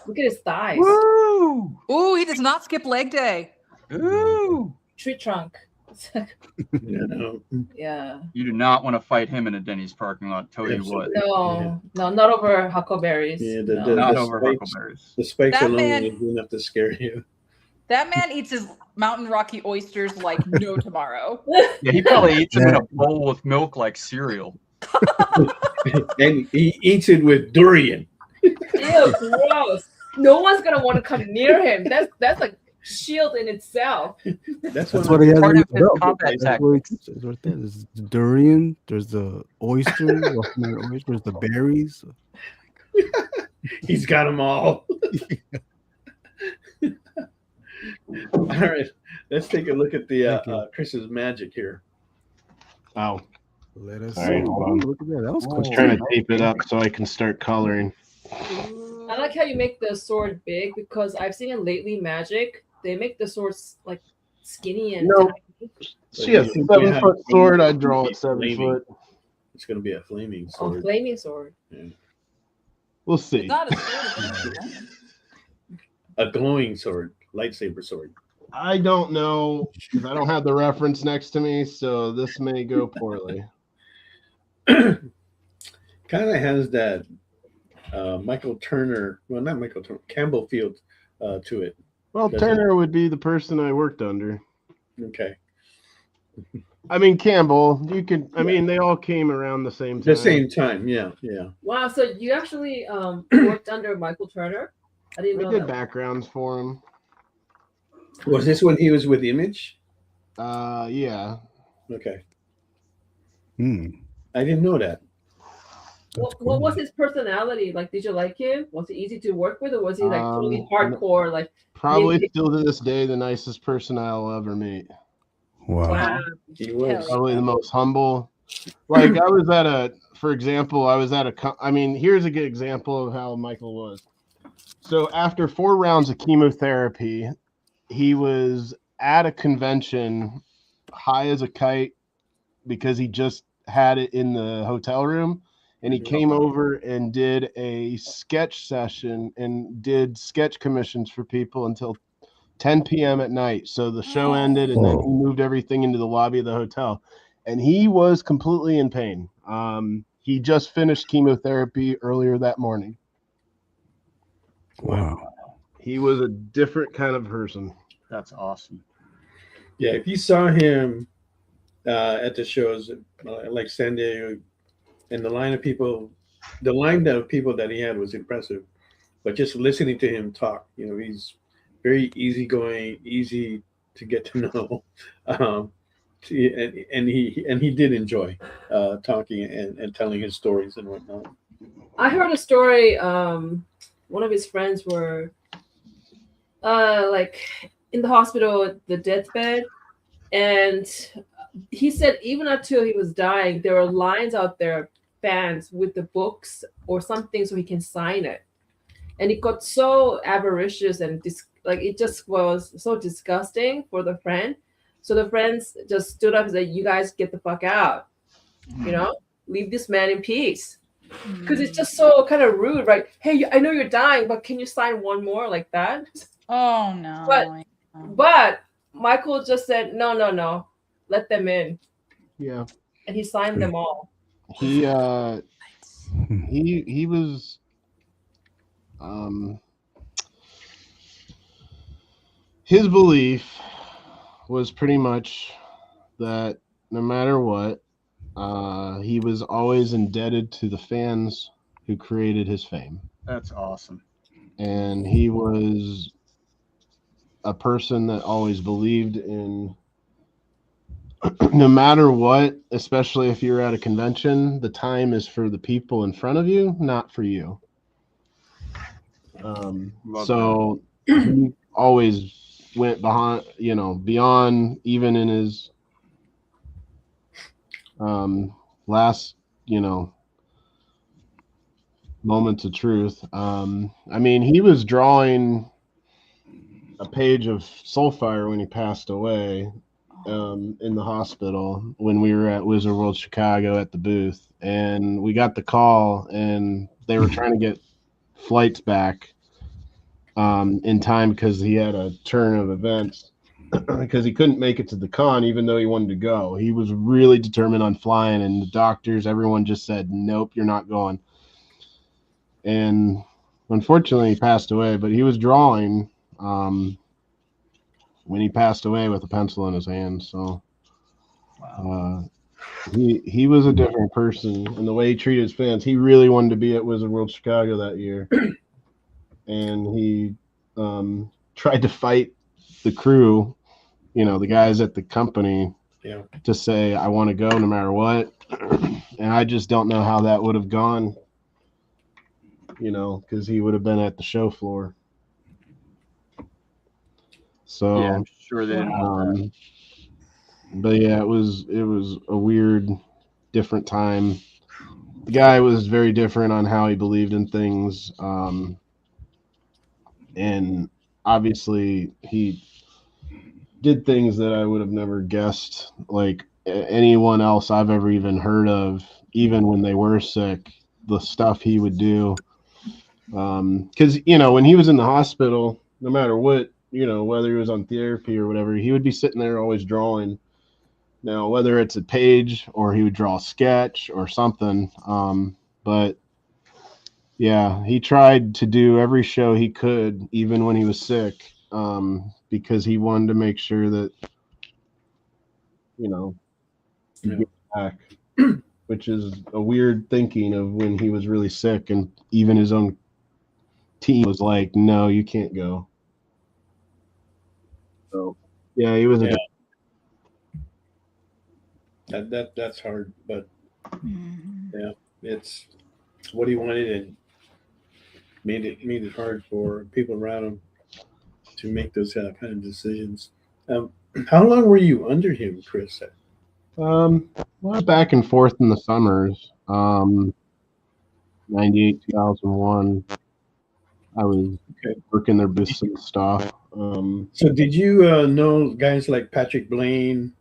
Look at his thighs. Woo! Ooh, he does not skip leg day. Ooh! Tree trunk. No. Yeah. You do not want to fight him in a Denny's parking lot. Tell you what. No, no, not over huckleberries. Yeah, No. Not the over spikes. Huckleberries. The spikes That alone man- is enough to scare you. That man eats his Mountain Rocky oysters like no tomorrow. Yeah, he probably eats them in a bowl with milk like cereal. And he eats it with durian. Ew, gross. No one's gonna want to come near him. That's like shield in itself. That's That's what what he has Part in of his his belt. combat That's what it's right there. There's the durian. There's the oyster. There's the berries. he's got them all. All right, let's take a look at the Chris's magic here. Oh, Let us. All right, hold on. Look at that. That was I cool. was trying to tape it up so I can start coloring. I like how you make the sword big because I've seen it lately. Magic, they make the swords like skinny and No. tiny. She has You 7 have- foot sword. I draw Be it 7 flaming. foot. It's going to be a flaming Oh, sword. flaming sword. We'll see. It's not a sword. A glowing sword, lightsaber sword. I don't know because I don't have the reference next to me, so this may go poorly. Kind of has that Michael Turner, well, not Michael Turner, Campbell Field to it. Well, Doesn't- Turner would be the person I worked under. Okay. I mean, Campbell. You could. I mean, they all came around the same time. The same time, yeah. Wow, so you actually worked under Michael Turner? I didn't We know did that. backgrounds for him. Was this when he was with Image? Yeah. Okay. Hmm. I didn't know that. What was his personality? Like, did you like him? Was he easy to work with, or was he like totally Um, hardcore? Like, Probably Maybe. still to this day the nicest person I'll ever meet. Wow. wow. He was. Probably the most humble. Like I was at a, for example, I was at a. I mean, here's a good example of how Michael was. So after 4 rounds of chemotherapy, he was at a convention, high as a kite, because he just had it in the hotel room. And he came over and did a sketch session and did sketch commissions for people until 10 p.m. at night. So the show ended, and then he moved everything into the lobby of the hotel. And he was completely in pain. He just finished chemotherapy earlier that morning. Wow. He was a different kind of person. That's awesome. Yeah, if you saw him at the shows like San Diego, and the line of people that he had was impressive. But just listening to him talk, he's very easygoing, easy to get to know, and he did enjoy talking and telling his stories and whatnot. I heard a story. One of his friends were like in the hospital at the deathbed, and he said even until he was dying, there were lines out there, fans with the books or something, so he can sign it. And it got so avaricious and it just was so disgusting for the friend. So the friends just stood up and said, "You guys get the fuck out. Leave this man in peace." Because it's just so kind of rude, right? Hey, I know you're dying, but can you sign one more like that? Oh no. But Michael just said, no, let them in. Yeah. And he signed them all. He was his belief was pretty much that no matter what, he was always indebted to the fans who created his fame. That's awesome. And he was a person that always believed in no matter what, especially if you're at a convention, the time is for the people in front of you, not for you. So he always went beyond even in his last, moments of truth. I mean, he was drawing a page of Soulfire when he passed away in the hospital when we were at Wizard World Chicago at the booth, and we got the call, and they were trying to get flights back in time because he had a turn of events because he couldn't make it to the con even though he wanted to go. He was really determined on flying, and the doctors, everyone just said, nope, you're not going. And unfortunately, he passed away, but he was drawing when he passed away with a pencil in his hand. So he was a different person, and the way he treated his fans, he really wanted to be at Wizard World Chicago that year. And he tried to fight the crew, the guys at the company, to say, I want to go no matter what. And I just don't know how that would have gone, because he would have been at the show floor. So Yeah, I'm sure they didn't want that. But yeah, it was a weird, different time. The guy was very different on how he believed in things. And obviously he did things that I would have never guessed, like anyone else I've ever even heard of, even when they were sick, the stuff he would do. Because, when he was in the hospital, no matter what, whether he was on therapy or whatever, he would be sitting there always drawing. Now, whether it's a page or he would draw a sketch or something. But yeah, he tried to do every show he could, even when he was sick, because he wanted to make sure that, he gets back, which is a weird thinking of when he was really sick, and even his own team was like, no, you can't go. So yeah, he was that's hard, but yeah, it's what he wanted, and made it hard for people around him to make those kind of decisions. How long were you under him, Chris? Well, back and forth in the summers. 98, 2001. I was working their booths and stuff. So did you know guys like Patrick Blaine?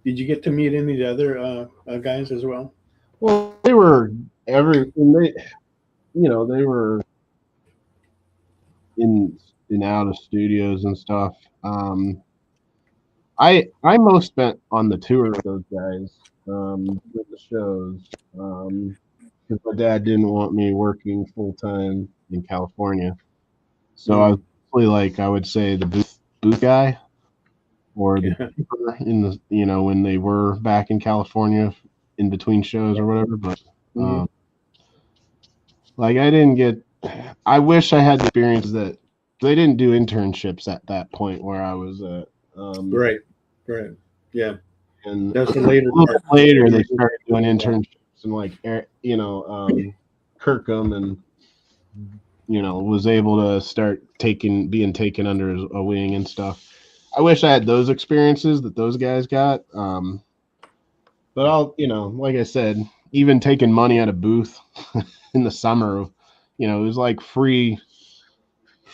Did you get to meet any of the other guys as well? Well, they were they were in and out of studios and stuff. I most spent on the tour with those guys with the shows because my dad didn't want me working full time in California, so I was really I would say the booth guy, or the in the when they were back in California in between shows or whatever. But I didn't get. I wish I had the experience that they didn't do internships at that point where I was at. Right. Yeah. And that's the later. A little later, they started doing internships and Kirkham, and was able to start being taken under a wing and stuff. I wish I had those experiences that those guys got. But I'll, like I said, even taking money at a booth in the summer, it was like free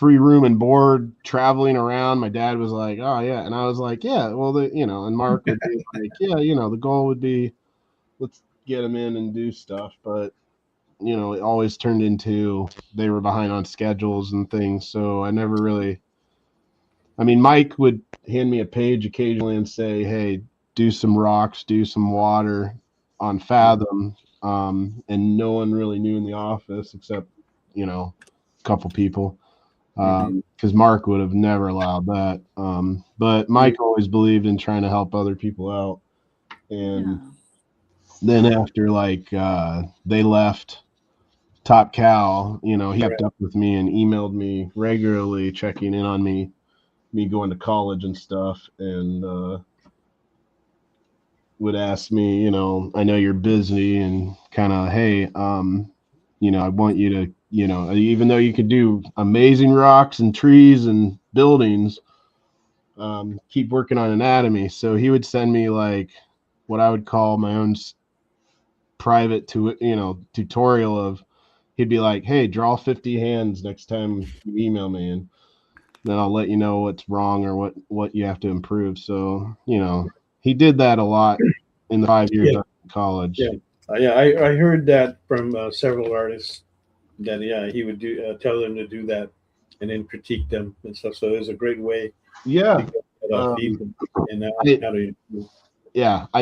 room and board traveling around. My dad was like, oh yeah. And I was like, yeah, well, and Mark would be like, yeah, the goal would be, let's get them in and do stuff. But, it always turned into they were behind on schedules and things. So I never really, Mike would hand me a page occasionally and say, hey, do some rocks, do some water on Fathom. And no one really knew in the office except, a couple people. Because Mark would have never allowed that. But Mike always believed in trying to help other people out. And then after they left Top Cow, he kept up with me and emailed me regularly, checking in on me going to college and stuff, and would ask me, I know you're busy, and kind of, hey, I want you to, even though you could do amazing rocks and trees and buildings, keep working on anatomy. So he would send me like what I would call my own private tutorial of. He'd be like, "Hey, draw 50 hands next time you email me, and then I'll let you know what's wrong or what you have to improve." So he did that a lot in the 5 years of college. I heard that from several artists that he would do tell them to do that and then critique them and stuff. So it was a great way. Yeah. I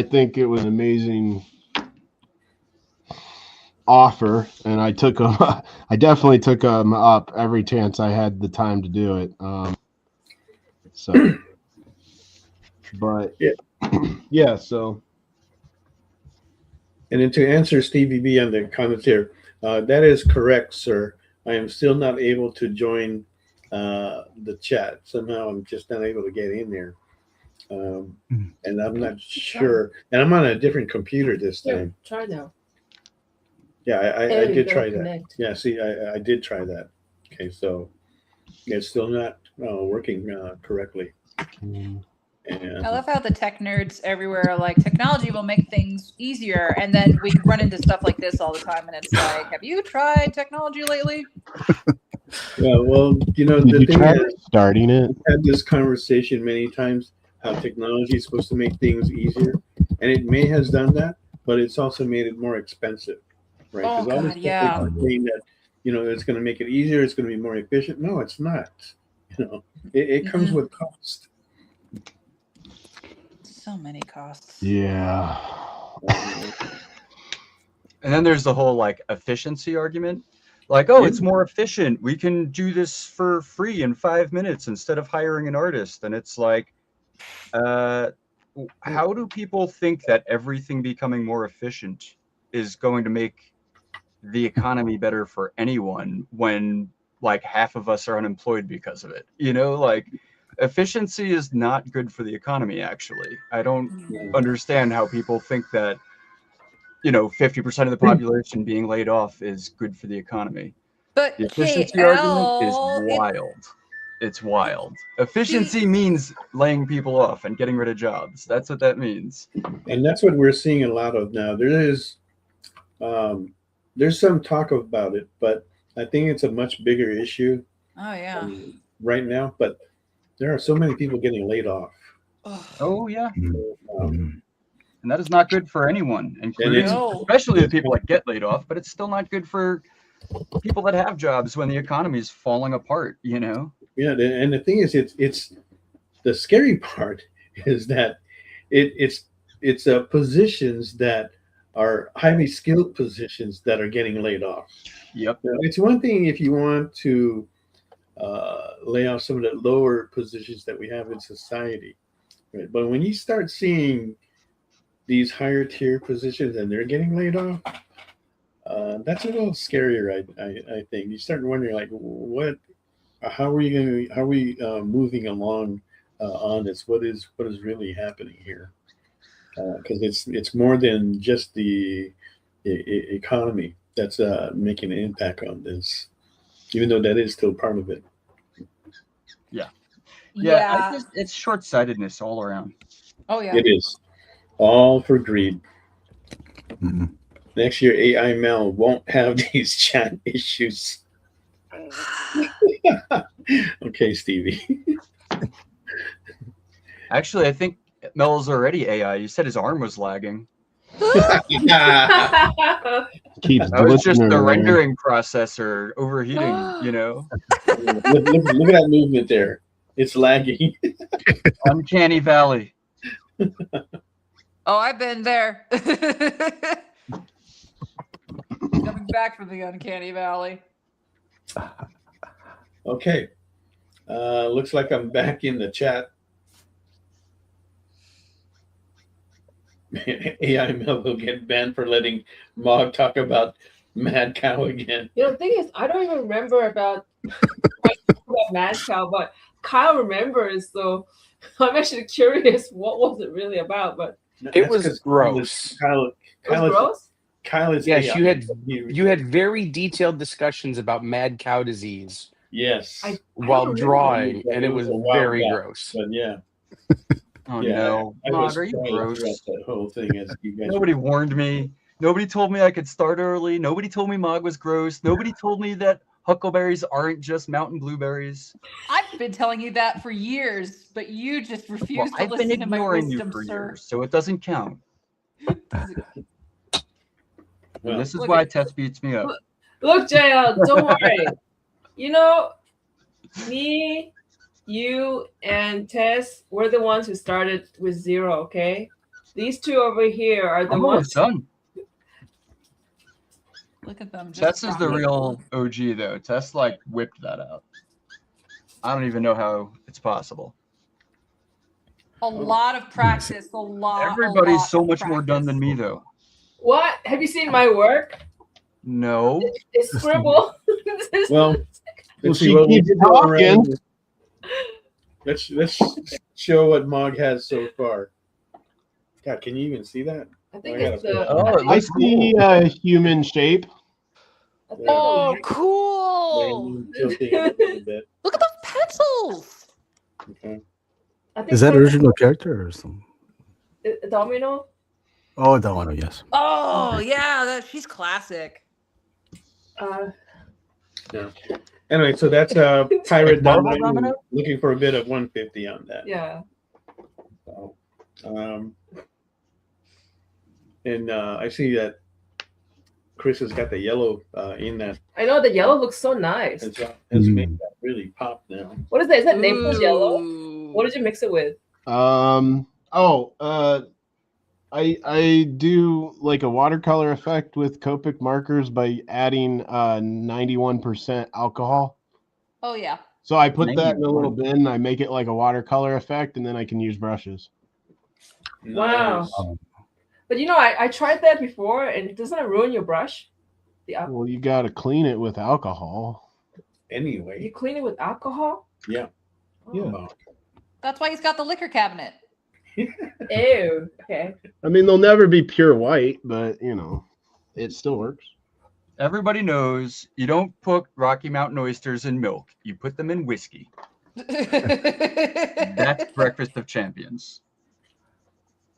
think it was an amazing offer, and I took him. I definitely took him up every chance I had the time to do it. So. And then to answer Stevie B on the comments here, that is correct, sir. I am still not able to join the chat. Somehow I'm just not able to get in there. And I'm not sure. And I'm on a different computer this time. Try now. Yeah, I did try that. Yeah, see, I did try that. Okay, so it's still not working correctly. And I love how the tech nerds everywhere are like, technology will make things easier. And then we run into stuff like this all the time. And it's like, have you tried technology lately? Yeah, well, the thing is, starting it. We've had this conversation many times, how technology is supposed to make things easier. And it may has done that, but it's also made it more expensive. Right? Oh, God, yeah. Saying that, it's going to make it easier. It's going to be more efficient. No, it's not. It comes with cost. So many costs. Yeah. And then there's the whole like efficiency argument. Like, oh, it's more efficient. We can do this for free in 5 minutes instead of hiring an artist. And it's like, how do people think that everything becoming more efficient is going to make the economy better for anyone when like half of us are unemployed because of it? Like efficiency is not good for the economy. Actually, I don't understand how people think that 50% of the population being laid off is good for the economy. But the efficiency argument is wild. It's wild. Efficiency means laying people off and getting rid of jobs. That's what that means. And that's what we're seeing a lot of now. There's some talk about it, but I think it's a much bigger issue. Oh yeah. Right now, but there are so many people getting laid off. Oh yeah. And that is not good for anyone, including especially the people that get laid off. But it's still not good for people that have jobs when the economy is falling apart. Yeah, and the thing is, it's the scary part is that it's positions that are highly skilled positions that are getting laid off. Yep. It's one thing if you want to lay off some of the lower positions that we have in society, right? But when you start seeing these higher tier positions and they're getting laid off, that's a little scarier. I think you start wondering like, how are we moving along on this? What is really happening here? Because it's more than just the economy that's making an impact on this, even though that is still part of it. Yeah. It's short-sightedness all around. Oh yeah, it is all for greed. Mm-hmm. Next year, AI Mel won't have these chat issues. Okay, Stevie. Actually, I think Mel's already AI. You said his arm was lagging. That was just the rendering processor overheating, Look at that movement there. It's lagging. Uncanny Valley. Oh, I've been there. Coming back from the Uncanny Valley. Okay. Looks like I'm back in the chat. AI Mel will get banned for letting Mog talk about Mad Cow again. The thing is, I don't even remember about Mad Cow, but Kyle remembers, so I'm actually curious what was it really about. But it was gross. Kyle gross? Kyle is yes, you had very detailed discussions about mad cow disease Yes. while don't drawing, and it was a wild very guy, gross. But yeah. Oh Yeah, no, I was Mog, are you crying throughout gross? that whole thing as you guys. Nobody warned me. Nobody told me I could start early. Nobody told me Mog was gross. Nobody told me that huckleberries aren't just mountain blueberries. I've been telling you that for years, but you just Well, refuse to I've been listen to my ignoring you wisdom, for sir. years, so it doesn't count. Well, And this is Look why at- Tess beats me up. Look, Jayel, don't worry. You know, me, you, and Tess, we're the ones who started with 0, okay? These two over here are the I'm ones. almost done. Look at them. Tess Just is the rocking. real OG though. Tess like whipped that out. I don't even know how it's possible. A lot of practice. A lot. Everybody's so much more done than me though. What? Have you seen my work? No. It's scribble. well, let's see she what we keeps did go around. talking. Let's show what Mog has so far. God, can you even see that? I think I it's gotta the. Oh, it I looks see cool. human shape. I think Oh, the- cool. Maybe tilting it a little bit. Look at those pencils. Okay. I think Is that the- original character or something? Domino? Oh, that one. Yes. Oh, yeah. She's classic. Yeah. Anyway, so that's Pirate Marvel Domino. Domino? Looking for a bid of 150 on that. Yeah. So, and I see that Chris has got the yellow in that. I know the yellow looks so nice. Has made that really pop now. What is that? Is that Naples yellow? Ooh. What did you mix it with? I do like a watercolor effect with Copic markers by adding 91% alcohol. Oh, yeah. So I put that in a 91. little bin. I make it like a watercolor effect, and then I can use brushes. Wow. Nice. But you know, I tried that before, and doesn't it ruin your brush? The Well, you got to clean it with alcohol. you Anyway, clean it with alcohol? yeah. Oh. That's why he's got the liquor cabinet. Ew. Okay. I mean, they'll never be pure white, but you know, it still works. Everybody knows you don't put Rocky Mountain oysters in milk. You put them in whiskey. That's breakfast of champions.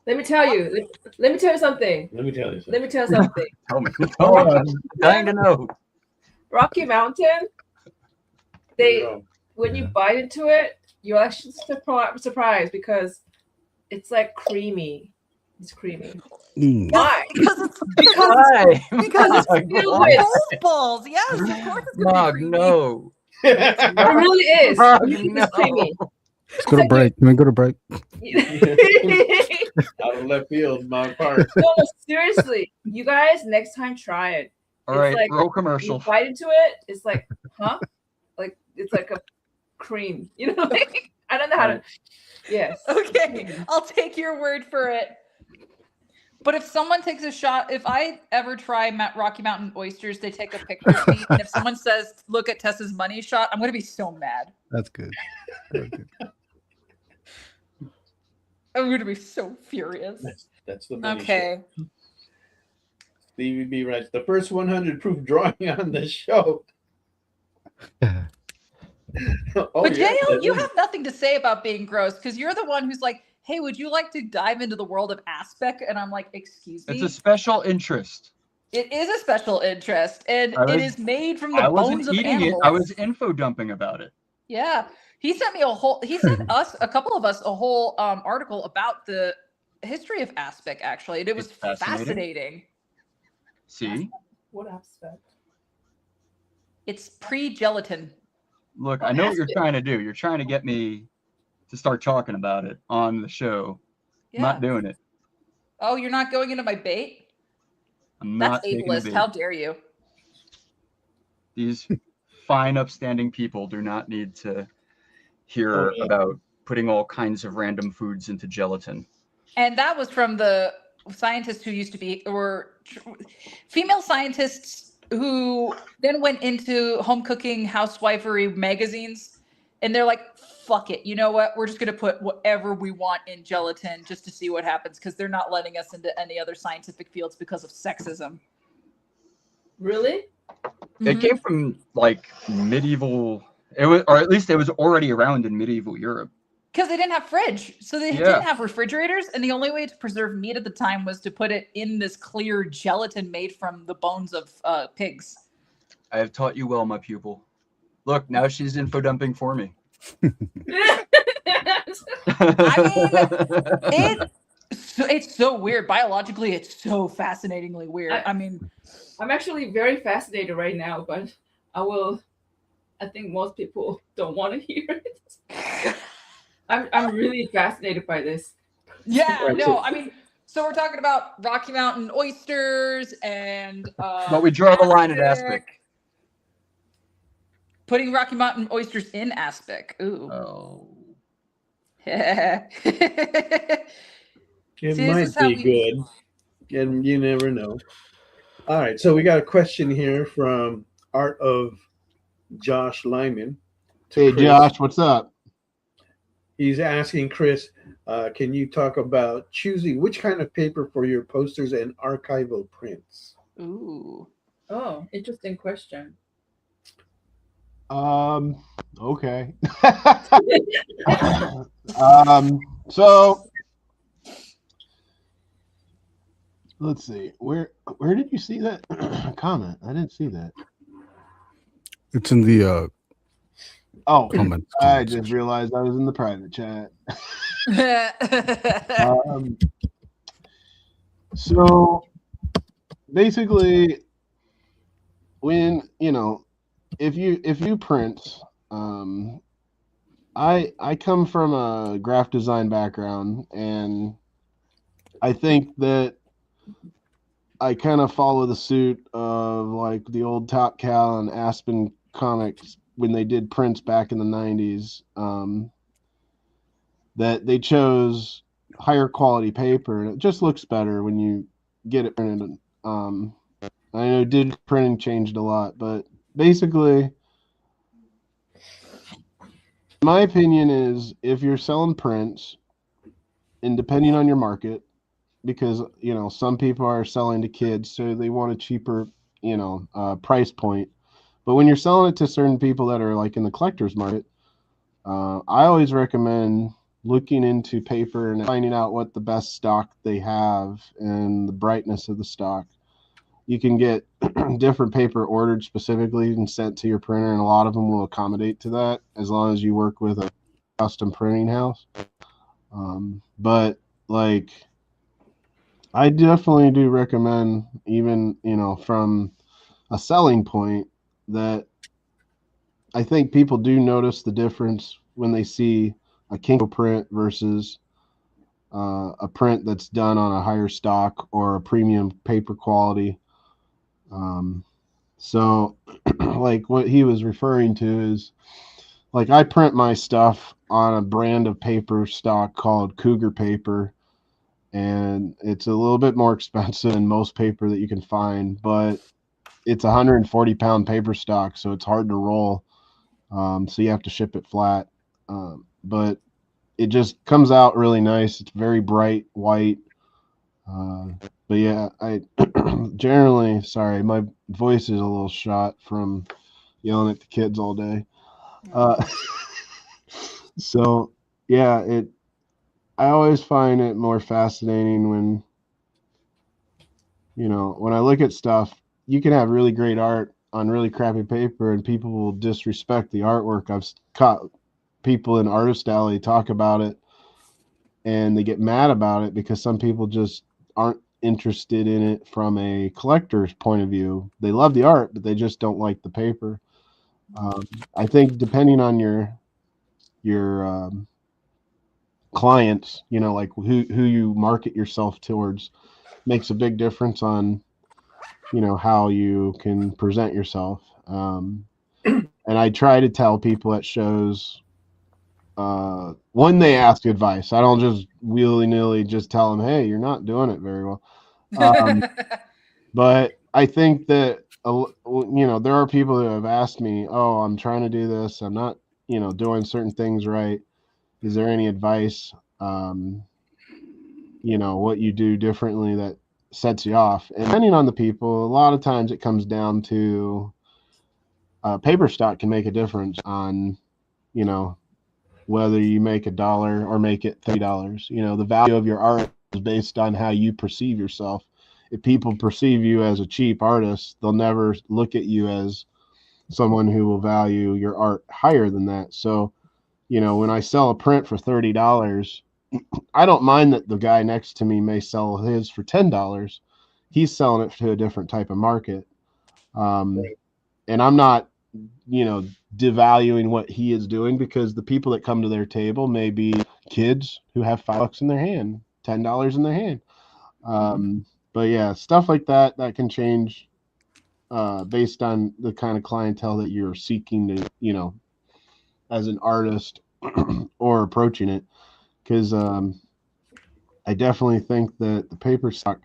Let me tell you. Let me tell you something. Let me tell you something. Let me tell you something. Tell me. I'm dying to know. Rocky Mountain. There you They go. when you bite into it, you're actually surprised because it's like creamy. It's creamy. Mm. Why? Because it's Why? Because it's filled with. golf balls. Yes, of course it's gonna Mog, be creamy. no. It really is. Oh, It's creamy. Let's go to break. Can we go to break? Out of left field, my part. No, seriously, you guys, next time try it. All It's right, like- roll You commercial. bite into it, it's like, huh? Like it's like a cream. You know, like, I don't know how to. Yes. Okay, I'll take your word for it. But if someone takes a shot, if I ever try Rocky Mountain oysters, they take a picture of me, and if someone says, "Look at Tessa's money shot," I'm gonna be so mad. That's good. Very good. I'm gonna be so furious. That's the money Okay. shot. Stevie B writes the first 100 proof drawing on the show. Oh, But yeah, Jayel, that you is. have nothing to say about being gross because you're the one who's like, "Hey, would you like to dive into the world of Aspec?" And I'm like, "Excuse me." It's a special interest. It is a special interest, and I it was- is made from the I bones wasn't of eating animals. it. I was info dumping about it. Yeah, he sent me he sent us, a couple of us, a whole article about the history of Aspec. Actually, and it was It's fascinating. fascinating. See? What aspect? It's pre-gelatin. Look, Oh, I know what you're ask it. trying to do. You're trying to get me to start talking about it on the show. I'm Yeah. not doing it. Oh, you're not going into my bait? I'm not That's taking the ableist. bait. How dare you? These fine, upstanding people do not need to hear Oh, yeah. about putting all kinds of random foods into gelatin. And that was from the scientists who used to be, female scientists who then went into home cooking, housewifery magazines. And they're like, fuck it. You know what? We're just going to put whatever we want in gelatin just to see what happens because they're not letting us into any other scientific fields because of sexism. Really? It Mhm. came from like medieval It was, or at least it was already around in medieval Europe. Because they didn't have fridge, so they didn't have refrigerators, and the only way to preserve meat at the time was to put it in this clear gelatin made from the bones of pigs. I have taught you well, my pupil. Look, now she's info dumping for me. I mean, it's so weird. Biologically, it's so fascinatingly weird. I'm actually very fascinated right now, but I think most people don't want to hear it. I'm really fascinated by this. Yeah, no, I mean, so we're talking about Rocky Mountain oysters and but we draw the line at aspic. Putting Rocky Mountain oysters in aspic. Ooh. Oh. It might be good, and you never know. All right, so we got a question here from Art of Josh Lyman. Hey, Chris. Josh, what's up? He's asking Chris, can you talk about choosing which kind of paper for your posters and archival prints? Ooh. Oh, interesting question. Okay. So let's see. Where did you see that comment? I didn't see that. It's in the comments. I just realized I was in the private chat. So basically, when if you print, I come from a graphic design background, and I think that I kind of follow the suit of like the old Top Cow and Aspen comics when they did prints back in the 90s, that they chose higher quality paper, and it just looks better when you get it printed. I know digital printing changed a lot, but basically, my opinion is if you're selling prints, and depending on your market, because some people are selling to kids, so they want a cheaper price point. But when you're selling it to certain people that are like in the collector's market, I always recommend looking into paper and finding out what the best stock they have and the brightness of the stock. You can get different paper ordered specifically and sent to your printer, and a lot of them will accommodate to that as long as you work with a custom printing house. But like, I definitely do recommend, even from a selling point, that I think people do notice the difference when they see a Kinko print versus a print that's done on a higher stock or a premium paper quality. So like what he was referring to is, like, I print my stuff on a brand of paper stock called Cougar paper, and it's a little bit more expensive than most paper that you can find, but it's 140-pound paper stock, so it's hard to roll. So you have to ship it flat. But it just comes out really nice. It's very bright white. But yeah, I generally, sorry, my voice is a little shot from yelling at the kids all day. So yeah, I always find it more fascinating when, when I look at stuff, you can have really great art on really crappy paper and people will disrespect the artwork. I've caught people in Artist Alley talk about it and they get mad about it because some people just aren't interested in it from a collector's point of view. They love the art, but they just don't like the paper. I think depending on your clients, like who you market yourself towards, makes a big difference on how you can present yourself. And I try to tell people at shows, when they ask advice, I don't just willy-nilly just tell them, hey, you're not doing it very well. But I think that there are people who have asked me, oh, I'm trying to do this, I'm not doing certain things right, is there any advice, what you do differently that sets you off? And depending on the people, a lot of times it comes down to paper stock can make a difference on, you know, whether you make $1 or make it $30. You know, the value of your art is based on how you perceive yourself. If people perceive you as a cheap artist, they'll never look at you as someone who will value your art higher than that. So, you know, when I sell a print for $30, I don't mind that the guy next to me may sell his for $10. He's selling it to a different type of market. And I'm not, you know, devaluing what he is doing, because the people that come to their table may be kids who have $5 in their hand, $10 in their hand. But yeah, stuff like that can change based on the kind of clientele that you're seeking to, you know, as an artist or approaching it. Because I definitely think that the paper stock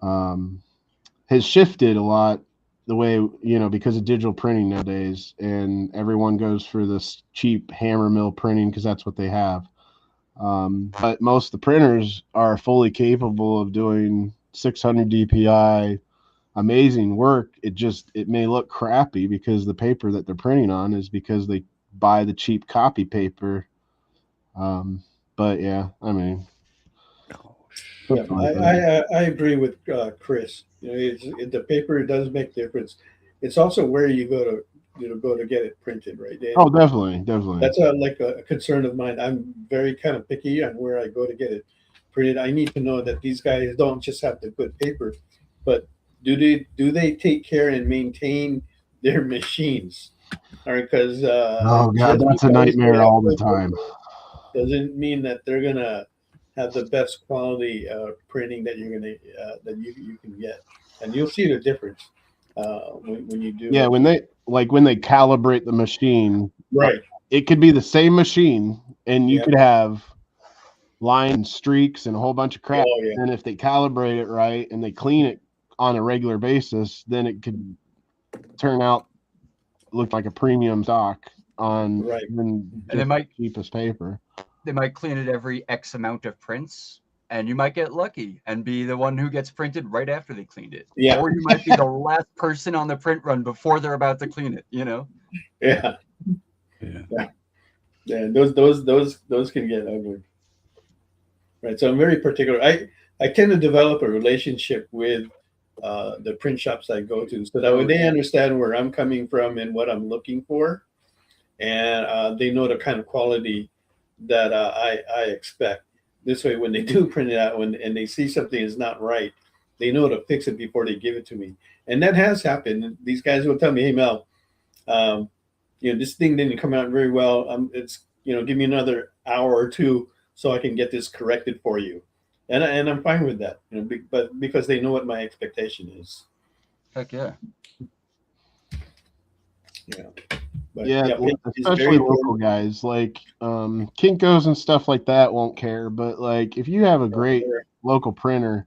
has shifted a lot, the way, you know, because of digital printing nowadays, and everyone goes for this cheap hammer mill printing because that's what they have. But most of the printers are fully capable of doing 600 DPI, amazing work. It may look crappy because the paper that they're printing on is because they buy the cheap copy paper. But yeah, I mean, I agree with Chris. You know, the paper does make difference. It's also where you go to get it printed, right? And oh, definitely. that's like a concern of mine. I'm very kind of picky on where I go to get it printed. I need to know that these guys don't just have the good paper, but do they take care and maintain their machines? All right, because oh god, that's a nightmare all the time. Doesn't mean that they're gonna have the best quality printing that you're gonna that you can get, and you'll see the difference when you do. Yeah, when they calibrate the machine, right? It could be the same machine, and you could have line streaks and a whole bunch of crap. Oh, yeah. And if they calibrate it right and they clean it on a regular basis, then it could turn out look like a premium stock on and they might cheapest paper. They might clean it every X amount of prints, and you might get lucky and be the one who gets printed right after they cleaned it. Yeah. Or you might be the last person on the print run before they're about to clean it, you know? Yeah. Those can get ugly. Right. So I'm very particular. I tend to develop a relationship with the print shops I go to, so that when they understand where I'm coming from and what I'm looking for, and they know the kind of quality that I expect. This way, when they do print it out, and they see something is not right, they know to fix it before they give it to me. And that has happened. These guys will tell me, "Hey, Mel, you know, this thing didn't come out very well. It's, you know, give me another hour or two so I can get this corrected for you." And I'm fine with that, you know, but because they know what my expectation is. Heck yeah. Yeah. But especially local guys like Kinko's and stuff like that won't care. But like if you have a great local printer,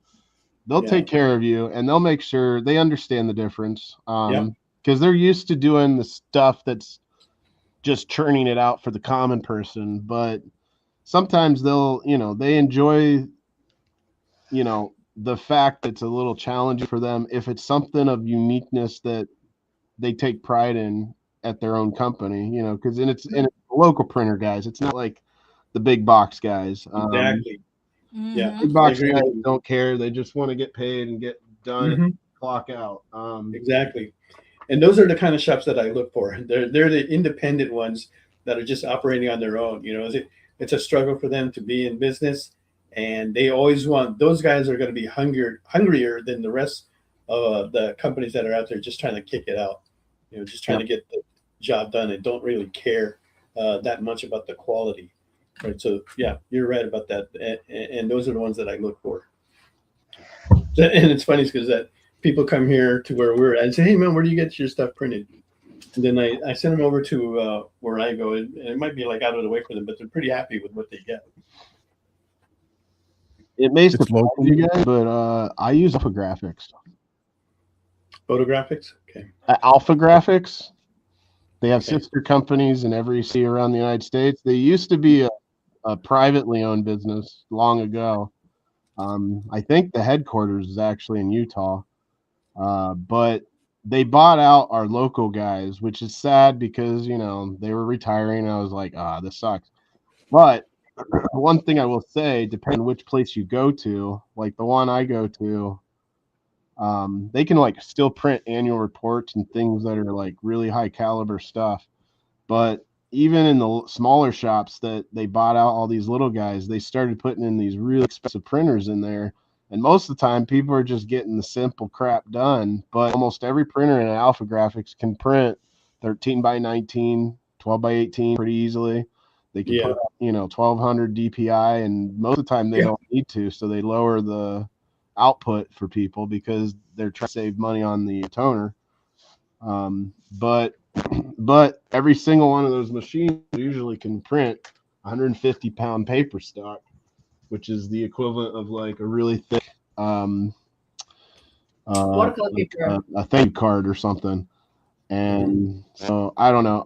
they'll take care of you, and they'll make sure they understand the difference. Because they're used to doing the stuff that's just churning it out for the common person. But sometimes they enjoy, the fact that it's a little challenging for them if it's something of uniqueness that they take pride in at their own company, because it's local printer guys. It's not like the big box guys. Exactly. Yeah. Big box guys don't care. They just want to get paid and get done, clock out. Exactly. And those are the kind of shops that I look for. They're the independent ones that are just operating on their own. It's a struggle for them to be in business, and they always want, those guys are going to be hungrier than the rest of the companies that are out there just trying to kick it out, just trying to get the job done and don't really care that much about the quality. Right. So yeah, you're right about that. And those are the ones that I look for. And it's funny because that people come here to where we're at and say, "Hey man, where do you get your stuff printed?" And then I send them over to where I go, and it might be like out of the way for them, but they're pretty happy with what they get. It may surprise you guys, but I use Alpha Graphics. Photographics? Okay. Alpha Graphics. They have sister companies in every city around the United States. They used to be a privately owned business long ago. I think the headquarters is actually in Utah. But they bought out our local guys, which is sad because, you know, they were retiring. And I was like, this sucks. But one thing I will say, depending on which place you go to, like the one I go to, they can like still print annual reports and things that are like really high caliber stuff. But even in the smaller shops that they bought out all these little guys, they started putting in these really expensive printers in there. And most of the time, people are just getting the simple crap done. But almost every printer in Alpha Graphics can print 13 by 19, 12 by 18 pretty easily. They can put out, you know, 1200 DPI, and most of the time they don't need to. So they lower the output for people because they're trying to save money on the toner. But every single one of those machines usually can print 150-pound paper stock, which is the equivalent of like a really thick watercolor paper, a thank you card or something. And so I don't know.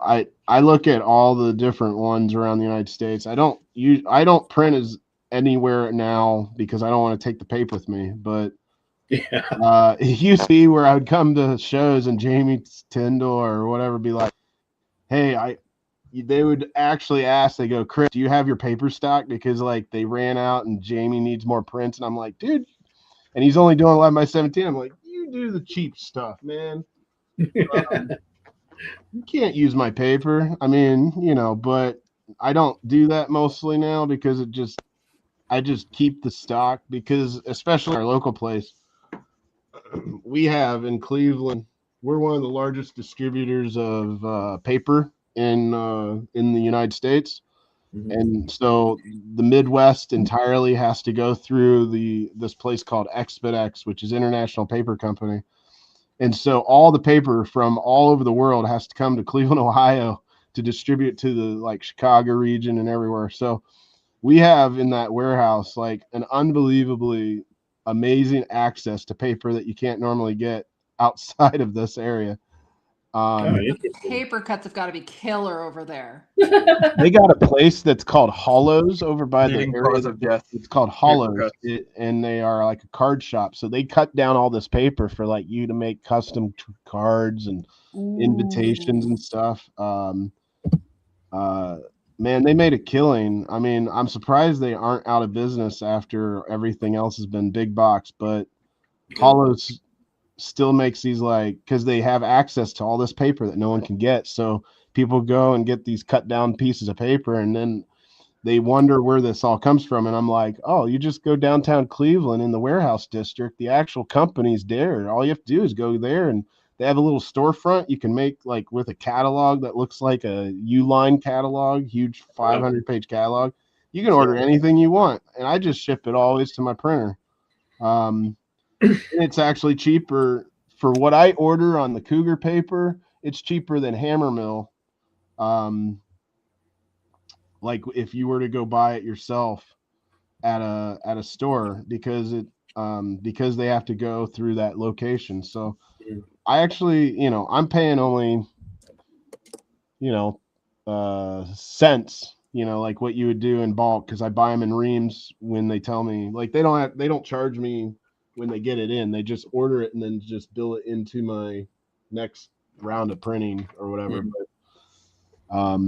I look at all the different ones around the United States. I don't print as anywhere now because I don't want to take the paper with me. But it used to be where I would come to shows and Jamie Tyndall or whatever be like, hey, they would actually ask, they go, Chris, do you have your paper stock? Because like they ran out and Jamie needs more prints. And I'm like, dude, and he's only doing 11 by 17. I'm like, you do the cheap stuff, man. You can't use my paper. I mean, you know, but I don't do that mostly now because I just keep the stock because especially our local place we have in Cleveland, we're one of the largest distributors of paper in the United States. And so the Midwest entirely has to go through this place called Xpedex, which is International Paper Company. And so all the paper from all over the world has to come to Cleveland, Ohio to distribute to the like Chicago region and everywhere. So we have in that warehouse like an unbelievably amazing access to paper that you can't normally get outside of this area. Paper cuts have got to be killer over there. They got a place that's called Hollows over by the area of death. It's called Hollows, and they are like a card shop. So they cut down all this paper for like you to make custom cards and invitations and stuff. Man, they made a killing. I mean, I'm surprised they aren't out of business after everything else has been big box, but Hollows still makes these like because they have access to all this paper that no one can get. So people go and get these cut down pieces of paper and then they wonder where this all comes from. And I'm like, oh, you just go downtown Cleveland in the warehouse district. The actual company's there. All you have to do is go there and they have a little storefront you can make like with a catalog that looks like a Uline catalog, huge 500-page catalog. You can order anything you want. And I just ship it always to my printer. It's actually cheaper for what I order on the Cougar paper. It's cheaper than Hammermill. Like if you were to go buy it yourself at a store because they have to go through that location. So I actually, you know, I'm paying only, you know, cents, you know, like what you would do in bulk because I buy them in reams when they tell me like they don't charge me when they get it in. They just order it and then just bill it into my next round of printing or whatever. But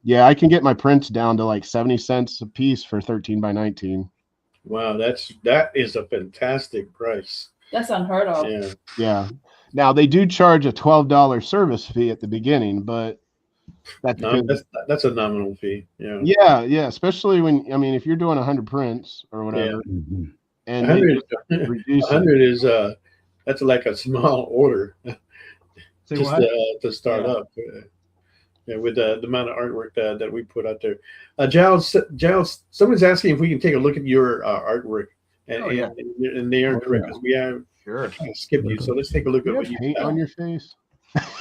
yeah, I can get my prints down to like 70 cents a piece for 13 by 19. Wow, that is a fantastic price. That's unheard of. Yeah. Now they do charge a $12 service fee at the beginning, but that's a nominal fee. Yeah, especially when if you're doing 100 prints or whatever. Yeah. And 100 is that's like a small order just to start up. Yeah, with the amount of artwork that we put out there. Jayel, someone's asking if we can take a look at your artwork, and they are correct because we have kind of skipped you. So let's take a look at what you paint on your face.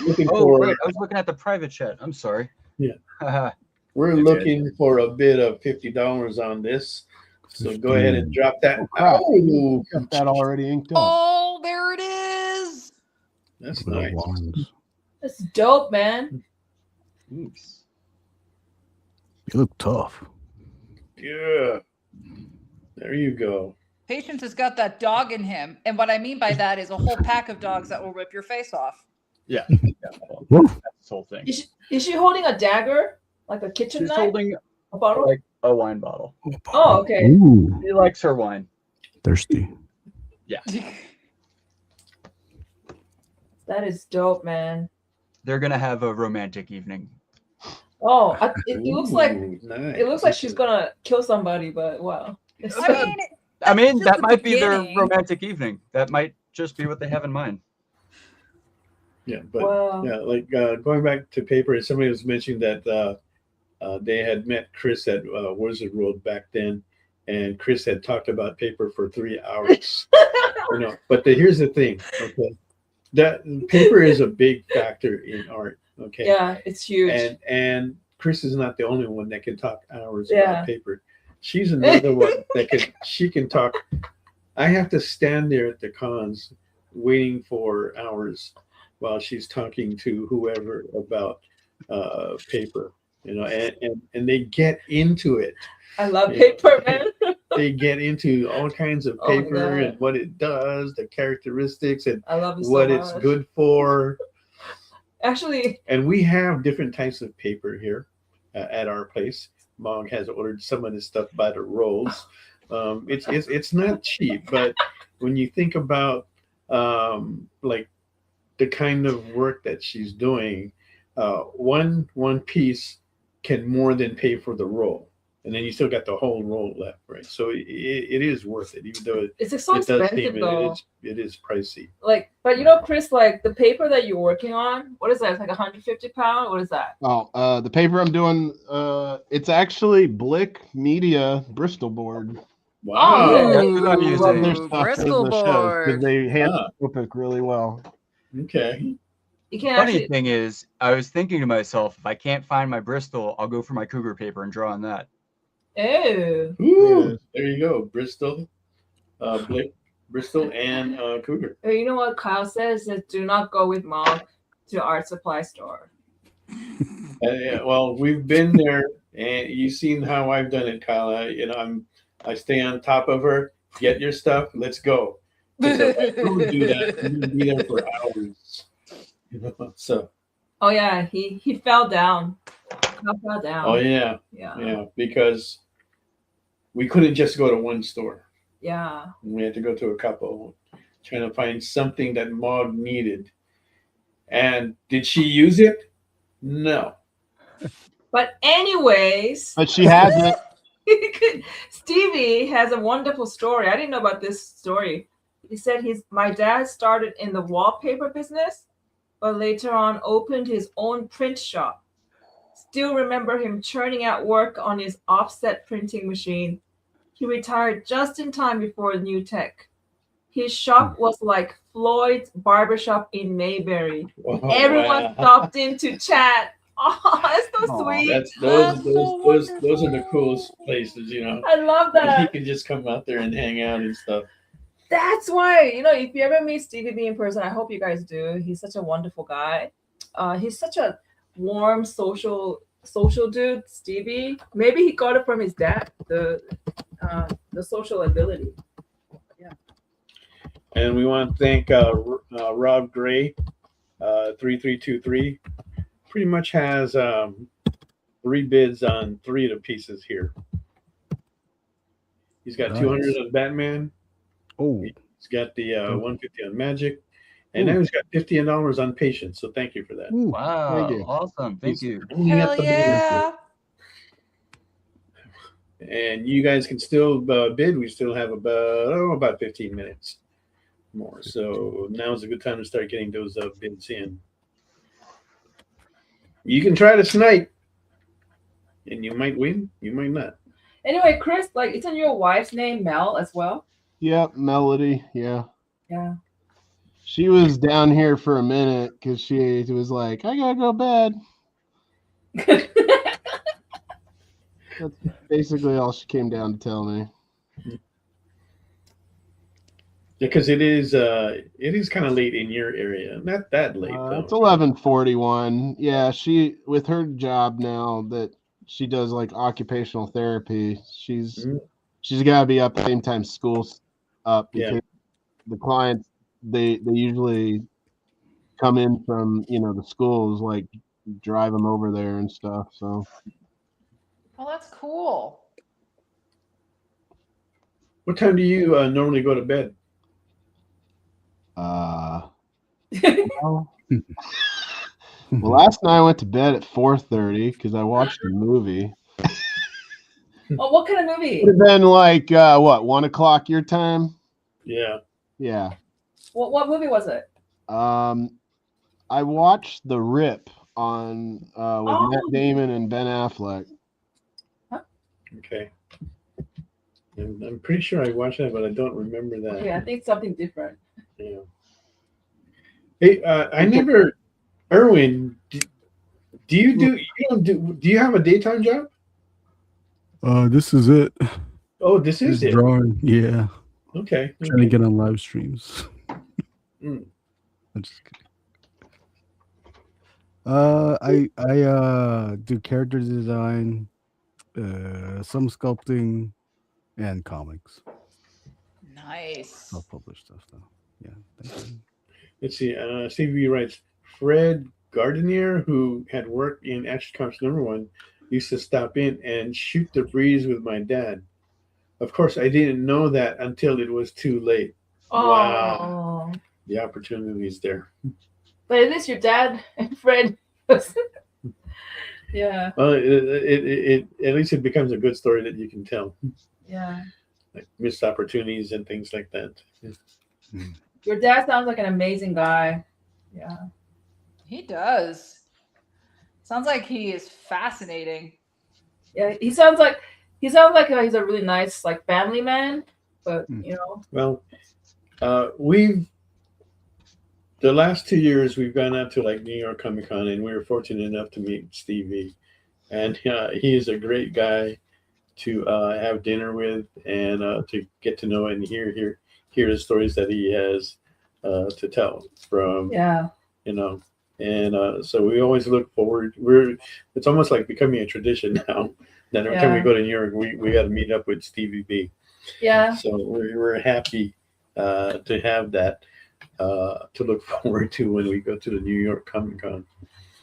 Wait, I was looking at the private chat. I'm sorry. Yeah, we're looking for a bid of $50 on this. So go ahead and drop that. Oh, got that already inked up. Oh, there it is. That's nice. That's dope, man. Thanks. You look tough. Yeah. There you go. Patience has got that dog in him. And what I mean by that is a whole pack of dogs that will rip your face off. Yeah. Woo. That's the whole thing. Is she holding a dagger, like a kitchen She's knife? holding A bottle? like a wine bottle. Oh, okay. Ooh, She likes her wine. thirsty. Yeah. That is dope, man. They're gonna have a romantic evening. Oh, it looks like Ooh, nice. it looks like she's gonna kill somebody, but wow. It's I mean, That the might be their beginning. romantic evening. That might just be what they have in mind. Yeah, but wow. yeah, like going back to paper, somebody was mentioning that they had met Chris at Wizard World back then, and Chris had talked about paper for 3 hours. But here's the thing, okay? That paper is a big factor in art, okay? Yeah, it's huge. And Chris is not the only one that can talk hours Yeah. about paper. She's another one she can talk. I have to stand there at the cons waiting for hours while she's talking to whoever about paper, and they get into it. I love paper, man. They get into all kinds of Oh my paper God. and what it does, the characteristics, and I love it so what much. it's good for. Actually, And we have different types of paper here at our place. Mog has ordered some of this stuff by the rolls. It's not cheap, but when you think about like the kind of work that she's doing, one piece can more than pay for the roll, and then you still got the whole roll left, right? So it is worth it, even though it's so it does expensive seem though. it is pricey. Like, but Chris, like the paper that you're working on, what is that? It's like 150 pound. What is that? Oh, the paper I'm doing, it's actually Blick Media Bristol board. Wow. That's what I'm I using. love their stuff Bristol for the shows because board. they handle topic really well. Okay. You can't Funny actually. thing is, I was thinking to myself, if I can't find my Bristol, I'll go for my Cougar paper and draw on that. Oh, Ooh, there you go. Bristol, Blake, Bristol, and Cougar. you know what Kyle says? That do not go with Mom to art supply store. Yeah, well, we've been there, and you've seen how I've done it, Kyle. I stay on top of her. Get your stuff. Let's go. If I don't do that, I'm gonna be there for hours. So. Oh yeah, he fell down. Kyle fell down. Oh yeah, Yeah. because we couldn't just go to one store. Yeah. We had to go to a couple, trying to find something that Maud needed. And did she use it? No. But anyways, But she has it. Stevie has a wonderful story. I didn't know about this story. He said my dad started in the wallpaper business, but later on opened his own print shop. Still remember him churning out work on his offset printing machine. He retired just in time before new tech. His shop was like Floyd's barbershop in Mayberry. Oh, Everyone wow. stopped in to chat. Oh, that's so sweet. Those are the coolest places, I love You that. can just come out there and hang out and stuff. That's why, if you ever meet Stevie B in person, I hope you guys do. He's such a wonderful guy. He's such a warm, social dude, Stevie. Maybe he got it from his dad, the social ability. And we want to thank Rob Gray, 3323. Pretty much has 3 bids on 3 of the pieces here. He's got Nice. 200 on Batman. Oh, He's got the 150 on Magic. And now he's got $50 on Patience. So thank you for that. ooh. Wow, Thank you. awesome. Thank you. Only at Hell the yeah. bid. And you guys can still bid. We still have about 15 minutes more. So now's a good time to start getting those bids in. You can try to snipe, and you might win. You might not. Anyway, Chris, isn't your wife's name Mel as well? Yep, Melody. Yeah. Yeah. She was down here for a minute because she was like, I gotta go to bed. That's basically all she came down to tell me. Because it is kind of late in your area. Not that late though. It's 11:41. Yeah, she with her job now that she does like occupational therapy. She's got to be up at the same time school's up because the clients they usually come in from the schools, like drive them over there and stuff. So Oh, that's cool. What time do you normally go to bed? well, last night I went to bed at 4:30 because I watched a movie. Oh, what kind of movie? It would have been like 1 o'clock your time? Yeah. Yeah. What movie was it? I watched The Rip on with Matt Damon and Ben Affleck. Okay. I'm pretty sure I watched that, but I don't remember that. Okay, I think it's something different. Yeah. Hey, I never, Erwin. Do you have a daytime job? This is it. Oh, this is Just it. drawing. Yeah. Okay. Trying to get on live streams. Mm. I'm just kidding. I do character design, some sculpting, and comics. Nice. Self-published stuff though. Yeah. Thank you. Let's see. CV writes, Fred Gardenier, who had worked in Action Comics #1, used to stop in and shoot the breeze with my dad. Of course, I didn't know that until it was too late. Oh. Wow. The opportunity is there. But at least your dad and Fred was yeah. Well, it at least it becomes a good story that you can tell. Yeah. Like missed opportunities and things like that. Your dad sounds like an amazing guy. Yeah. He does. Sounds like he is fascinating. Yeah, he sounds like he's a really nice like family man, but Well, the last 2 years we've gone out to like New York Comic Con, and we were fortunate enough to meet Stevie, and he is a great guy to have dinner with and to get to know and hear the stories that he has to tell from. Yeah. And so we always look forward. It's almost like becoming a tradition now that every time we go to New York, we got to meet up with Stevie B. Yeah. So we're happy to have that to look forward to when we go to the New York Comic Con.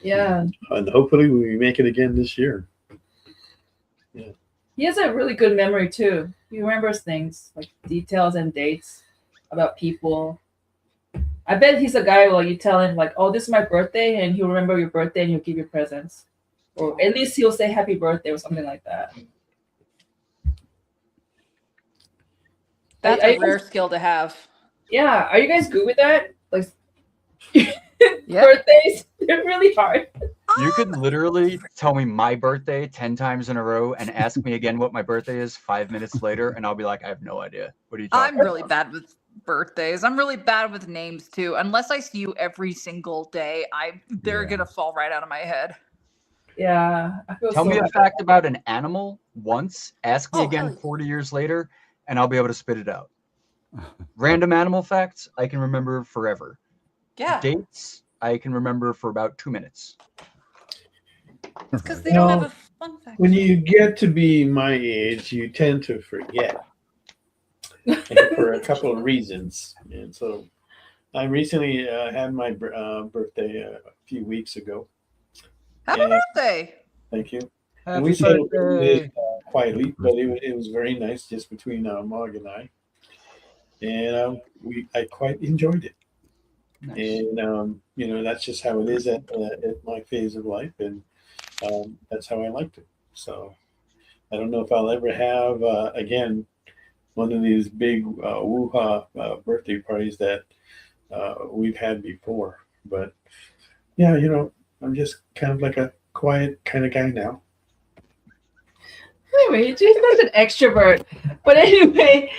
Yeah. And hopefully we make it again this year. Yeah. He has a really good memory too. He remembers things like details and dates about people. I bet he's a guy where you tell him like, "Oh, this is my birthday," and he'll remember your birthday and he'll give you presents, or at least he'll say "Happy Birthday" or something like that. That's a rare skill to have. Yeah, are you guys good with that? Like, birthdays, they're really hard. You could literally tell me my birthday 10 times in a row and ask me again what my birthday is 5 minutes later, and I'll be like, I have no idea. What are you talking I'm really bad with birthdays. I'm really bad with names too. Unless I see you every single day, they're gonna fall right out of my head. Yeah. I feel Tell me a bad. fact about an animal once, ask me again hell yeah. 40 years later, and I'll be able to spit it out. Random animal facts, I can remember forever. Yeah. Dates, I can remember for about 2 minutes. Because they don't have a fun fact. When you get to be my age, you tend to forget. And for a couple of reasons. And so I recently had my birthday a few weeks ago. Happy birthday! Thank you. And Happy we celebrated birthday. it quietly, but it was very nice just between Mog and I. And I quite enjoyed it. Nice. And, that's just how it is at my phase of life. And that's how I liked it. So I don't know if I'll ever have, again, one of these big woo-ha birthday parties that we've had before. But yeah, I'm just kind of like a quiet kind of guy now. Anyway, Jason's an extrovert. But anyway,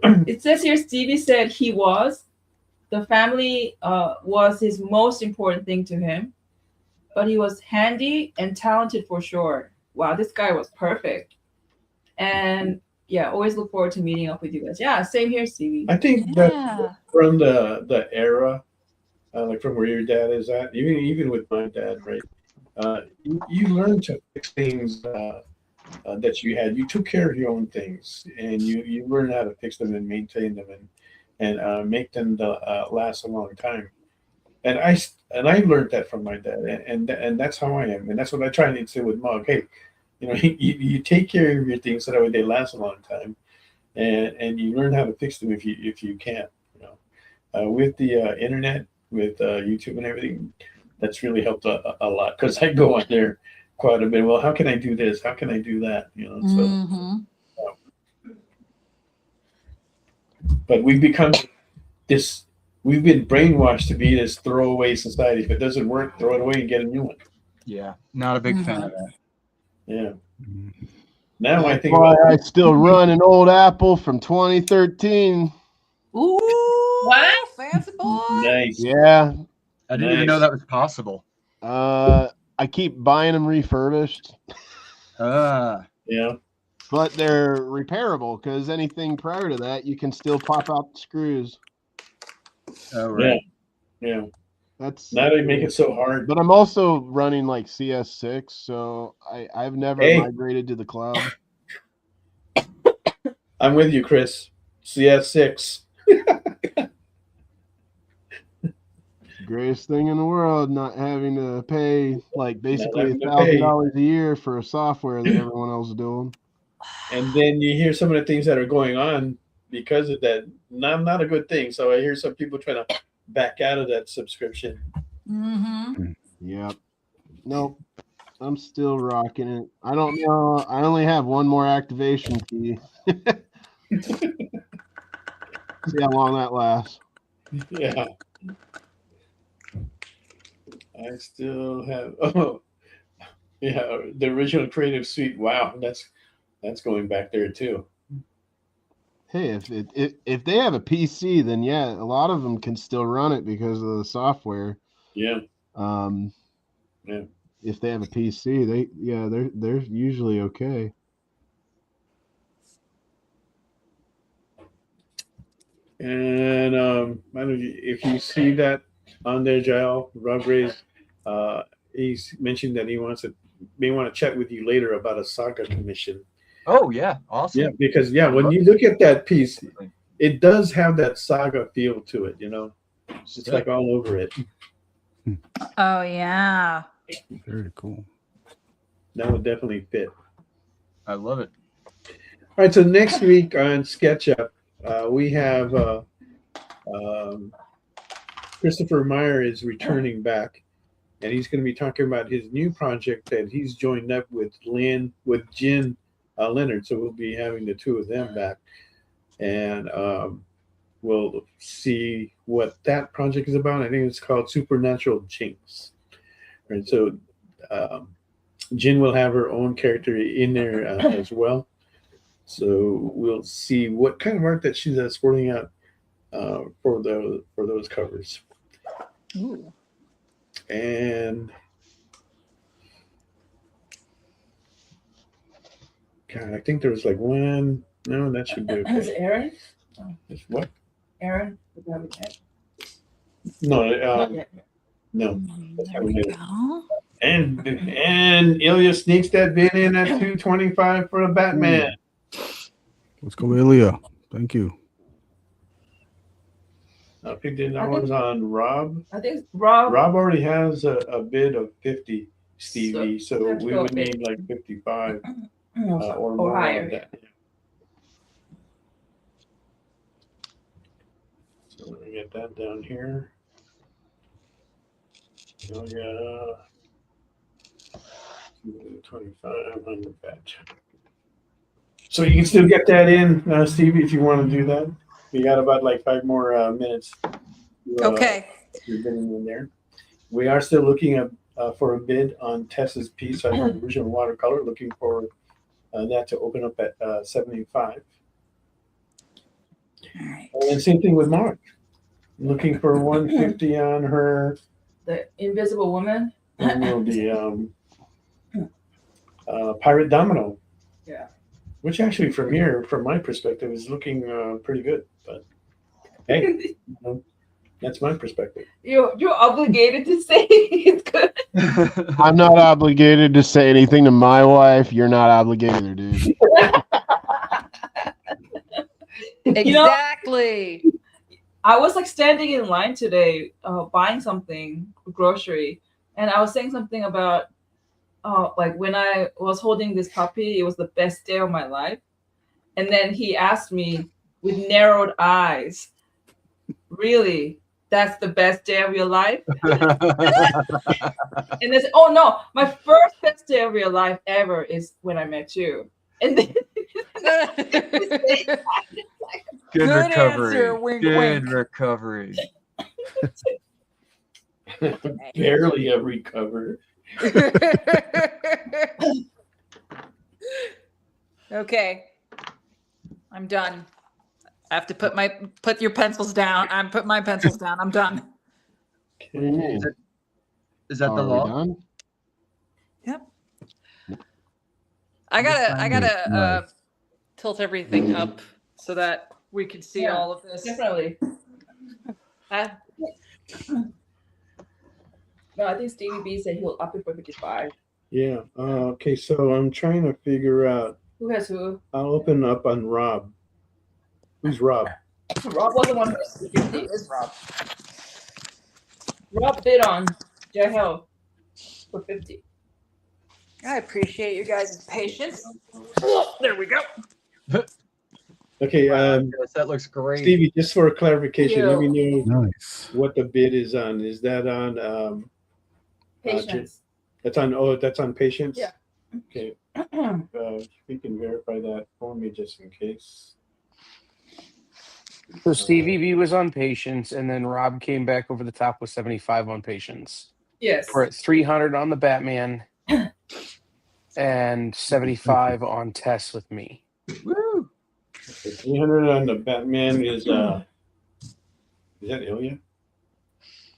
it says here Stevie said the family was his most important thing to him, but he was handy and talented for sure. Wow, this guy was perfect. And yeah, always look forward to meeting up with you guys. Yeah, same here, Stevie. I think that from the era, like from where your dad is at, even with my dad, right? You learn to fix things that you had. You took care of your own things, and you learn how to fix them and maintain them and make them last a long time. And I learned that from my dad, and that's how I am, and that's what I try to say with Mug. Hey, you take care of your things so that way they last a long time, and you learn how to fix them if you can. With the internet, with YouTube and everything, that's really helped a lot because I go on there quite a bit. Well, how can I do this? How can I do that? But we've become this. We've been brainwashed to be this throwaway society. If it doesn't work, throw it away and get a new one. Yeah, not a big fan of that. Yeah. Now I think I still run an old Apple from 2013. Ooh, What? fancy boy. Nice. Yeah. I didn't even know that was possible. I keep buying them refurbished. Yeah. But they're repairable because anything prior to that, you can still pop out the screws. Oh, right. Yeah. That's now they make it so hard. But I'm also running like CS6, so I've never migrated to the cloud. I'm with you, Chris. CS6. Greatest thing in the world, not having to pay like basically $1,000 a year for a software that everyone else is doing. And then you hear some of the things that are going on because of that. Not a good thing. So I hear some people trying to back out of that subscription. Mm-hmm. Yep. Nope. I'm still rocking it. I don't know. I only have one more activation key. See how long that lasts. Yeah. I still have the original Creative Suite. Wow, that's going back there too. Hey, if they have a PC, then yeah, a lot of them can still run it because of the software. Yeah. Yeah. If they have a PC, they're usually okay. And I don't know if you see that on there, Jayel, Rob Ray's, he's mentioned that he may want to chat with you later about a saga commission. Oh yeah, awesome. Yeah, because when you look at that piece, it does have that saga feel to it. It's like all over it. Oh yeah. Very cool. That would definitely fit. I love it. All right, so next week on SketchUp, we have Christopher Meyer is returning back, and he's going to be talking about his new project that he's joined up with Jen Leonard. So we'll be having the two of them back, and we'll see what that project is about. I think it's called Supernatural Jinx. Right, so Jen will have her own character in there as well. So we'll see what kind of art that she's sporting out for those covers. Ooh. And God, I think there was like one. No, that should be okay. That's Aaron. What? Aaron. No. No. That's how we do it. And Ilya sneaks that bid in at 225 for a Batman. Let's go, Ilya. Thank you. I think that was on Rob. I think Rob already has a bid of 50, Stevie. So we would need like 55 or more higher. of that. So let me get that down here. Oh yeah. 2,500 batch. So you can still get that in, Stevie, if you want to do that. We got about like 5 more minutes. Okay. You're bidding in there. We are still looking at for a bid on Tessa's piece on the original watercolor. Looking for that to open up at 75. All right. And same thing with Mark. Looking for 150 on her. The Invisible Woman. And the Pirate Domino. Yeah. Which actually, from my perspective, is looking pretty good. But hey, that's my perspective. You're obligated to say it's good. I'm not obligated to say anything to my wife. You're not obligated, dude. Exactly. I was like standing in line today, buying something, grocery, and I was saying something about, like when I was holding this puppy, it was the best day of my life. And then he asked me with narrowed eyes, "Really? That's the best day of your life?" And they said, "Oh no, my first best day of your life ever is when I met you." And then Good recovery. Answer, wink, Good wink. recovery. Barely a recover. Okay, I'm done. I have to put your pencils down. I'm putting my pencils down. I'm done. What do you mean? Is that the Are we law? done? Yep. I gotta tilt everything up so that we can see Yeah, all of this. definitely. Uh, No, I think Stevie B said he'll up it for 55. Yeah. Okay. So I'm trying to figure out. Who has who? I'll open up on Rob. Who's Rob? Rob was the one who was 50. It's Rob. Rob bid on Jayel for 50. I appreciate you guys' patience. There we go. Okay. Yes, that looks great. Stevie, just for clarification, let me know Nice. what the bid is on. Is that on? Patience. That's on. Oh, that's on patience. Yeah. Okay. You can verify that for me just in case. So Stevie B was on patience, and then Rob came back over the top with 75 on patience. Yes. We're at 300 on the Batman and 75 on Tess with me. Woo! Okay, 300 on the Batman is that Ilya?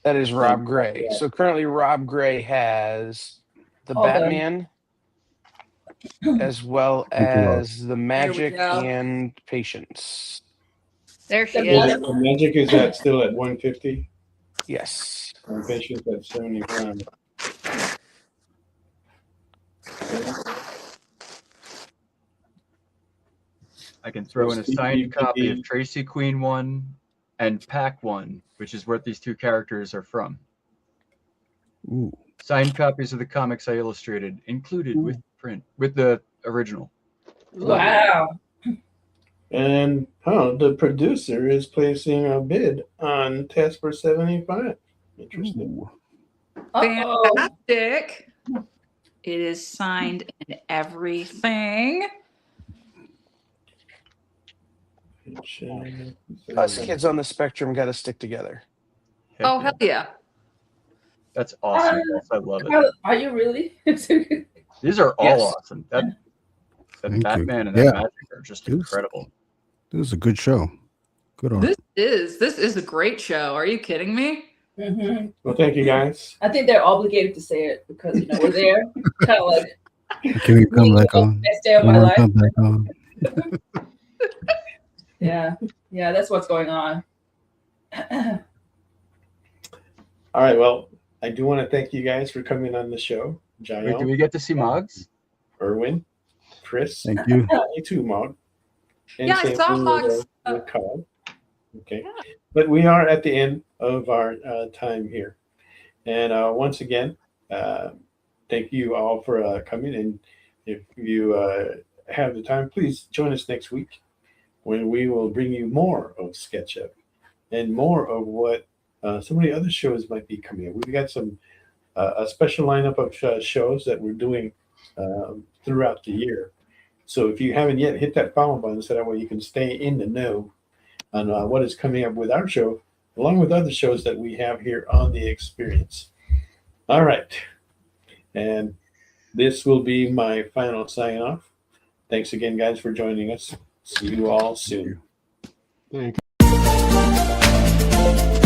That is Rob Gray. So currently Rob Gray has the All done. Batman as well as the Magic go. and Patience. There she Yeah. is. The Magic is at still at 150. Yes. And patience at 75. I can throw in a signed copy of Tracy Queen 1 and Pack 1, which is what these two characters are from. Ooh. Signed copies of the comics I illustrated, included with print, with the original. Wow. And the producer is placing a bid on Tess for 75. Interesting. Ooh. Uh-oh. Fantastic. It is signed and everything. Us kids on the spectrum got to stick together. Heck Oh, yeah. hell yeah. That's awesome. I love it. Are you really? These are all Yes. awesome. That Thank you. Batman and that Yeah. Magic are just It was- incredible. This was a good show. Good on. This is a great show. Are you kidding me? Mm-hmm. Well, thank you guys. I think they're obligated to say it because we're there. Kind of like Can we come back on? best day of Can my we life. come back on? Yeah, that's what's going on. All right. Well, I do want to thank you guys for coming on the show. Wait, do Jayel, we get to see Moggs? Erwin, Chris, Thank you. you too, Mog. And Yeah, I same saw thing with, Moggs. with Kyle. Okay. Yeah. But we are at the end of our time here. And once again, thank you all for coming. And if you have the time, please join us next week when we will bring you more of SketchUp and more of what some of the other shows might be coming up. We've got some a special lineup of shows that we're doing throughout the year. So if you haven't yet, hit that follow button so that way you can stay in the know on what is coming up with our show, along with other shows that we have here on The Experience. All right. And this will be my final sign off. Thanks again, guys, for joining us. See you all soon. Thank you.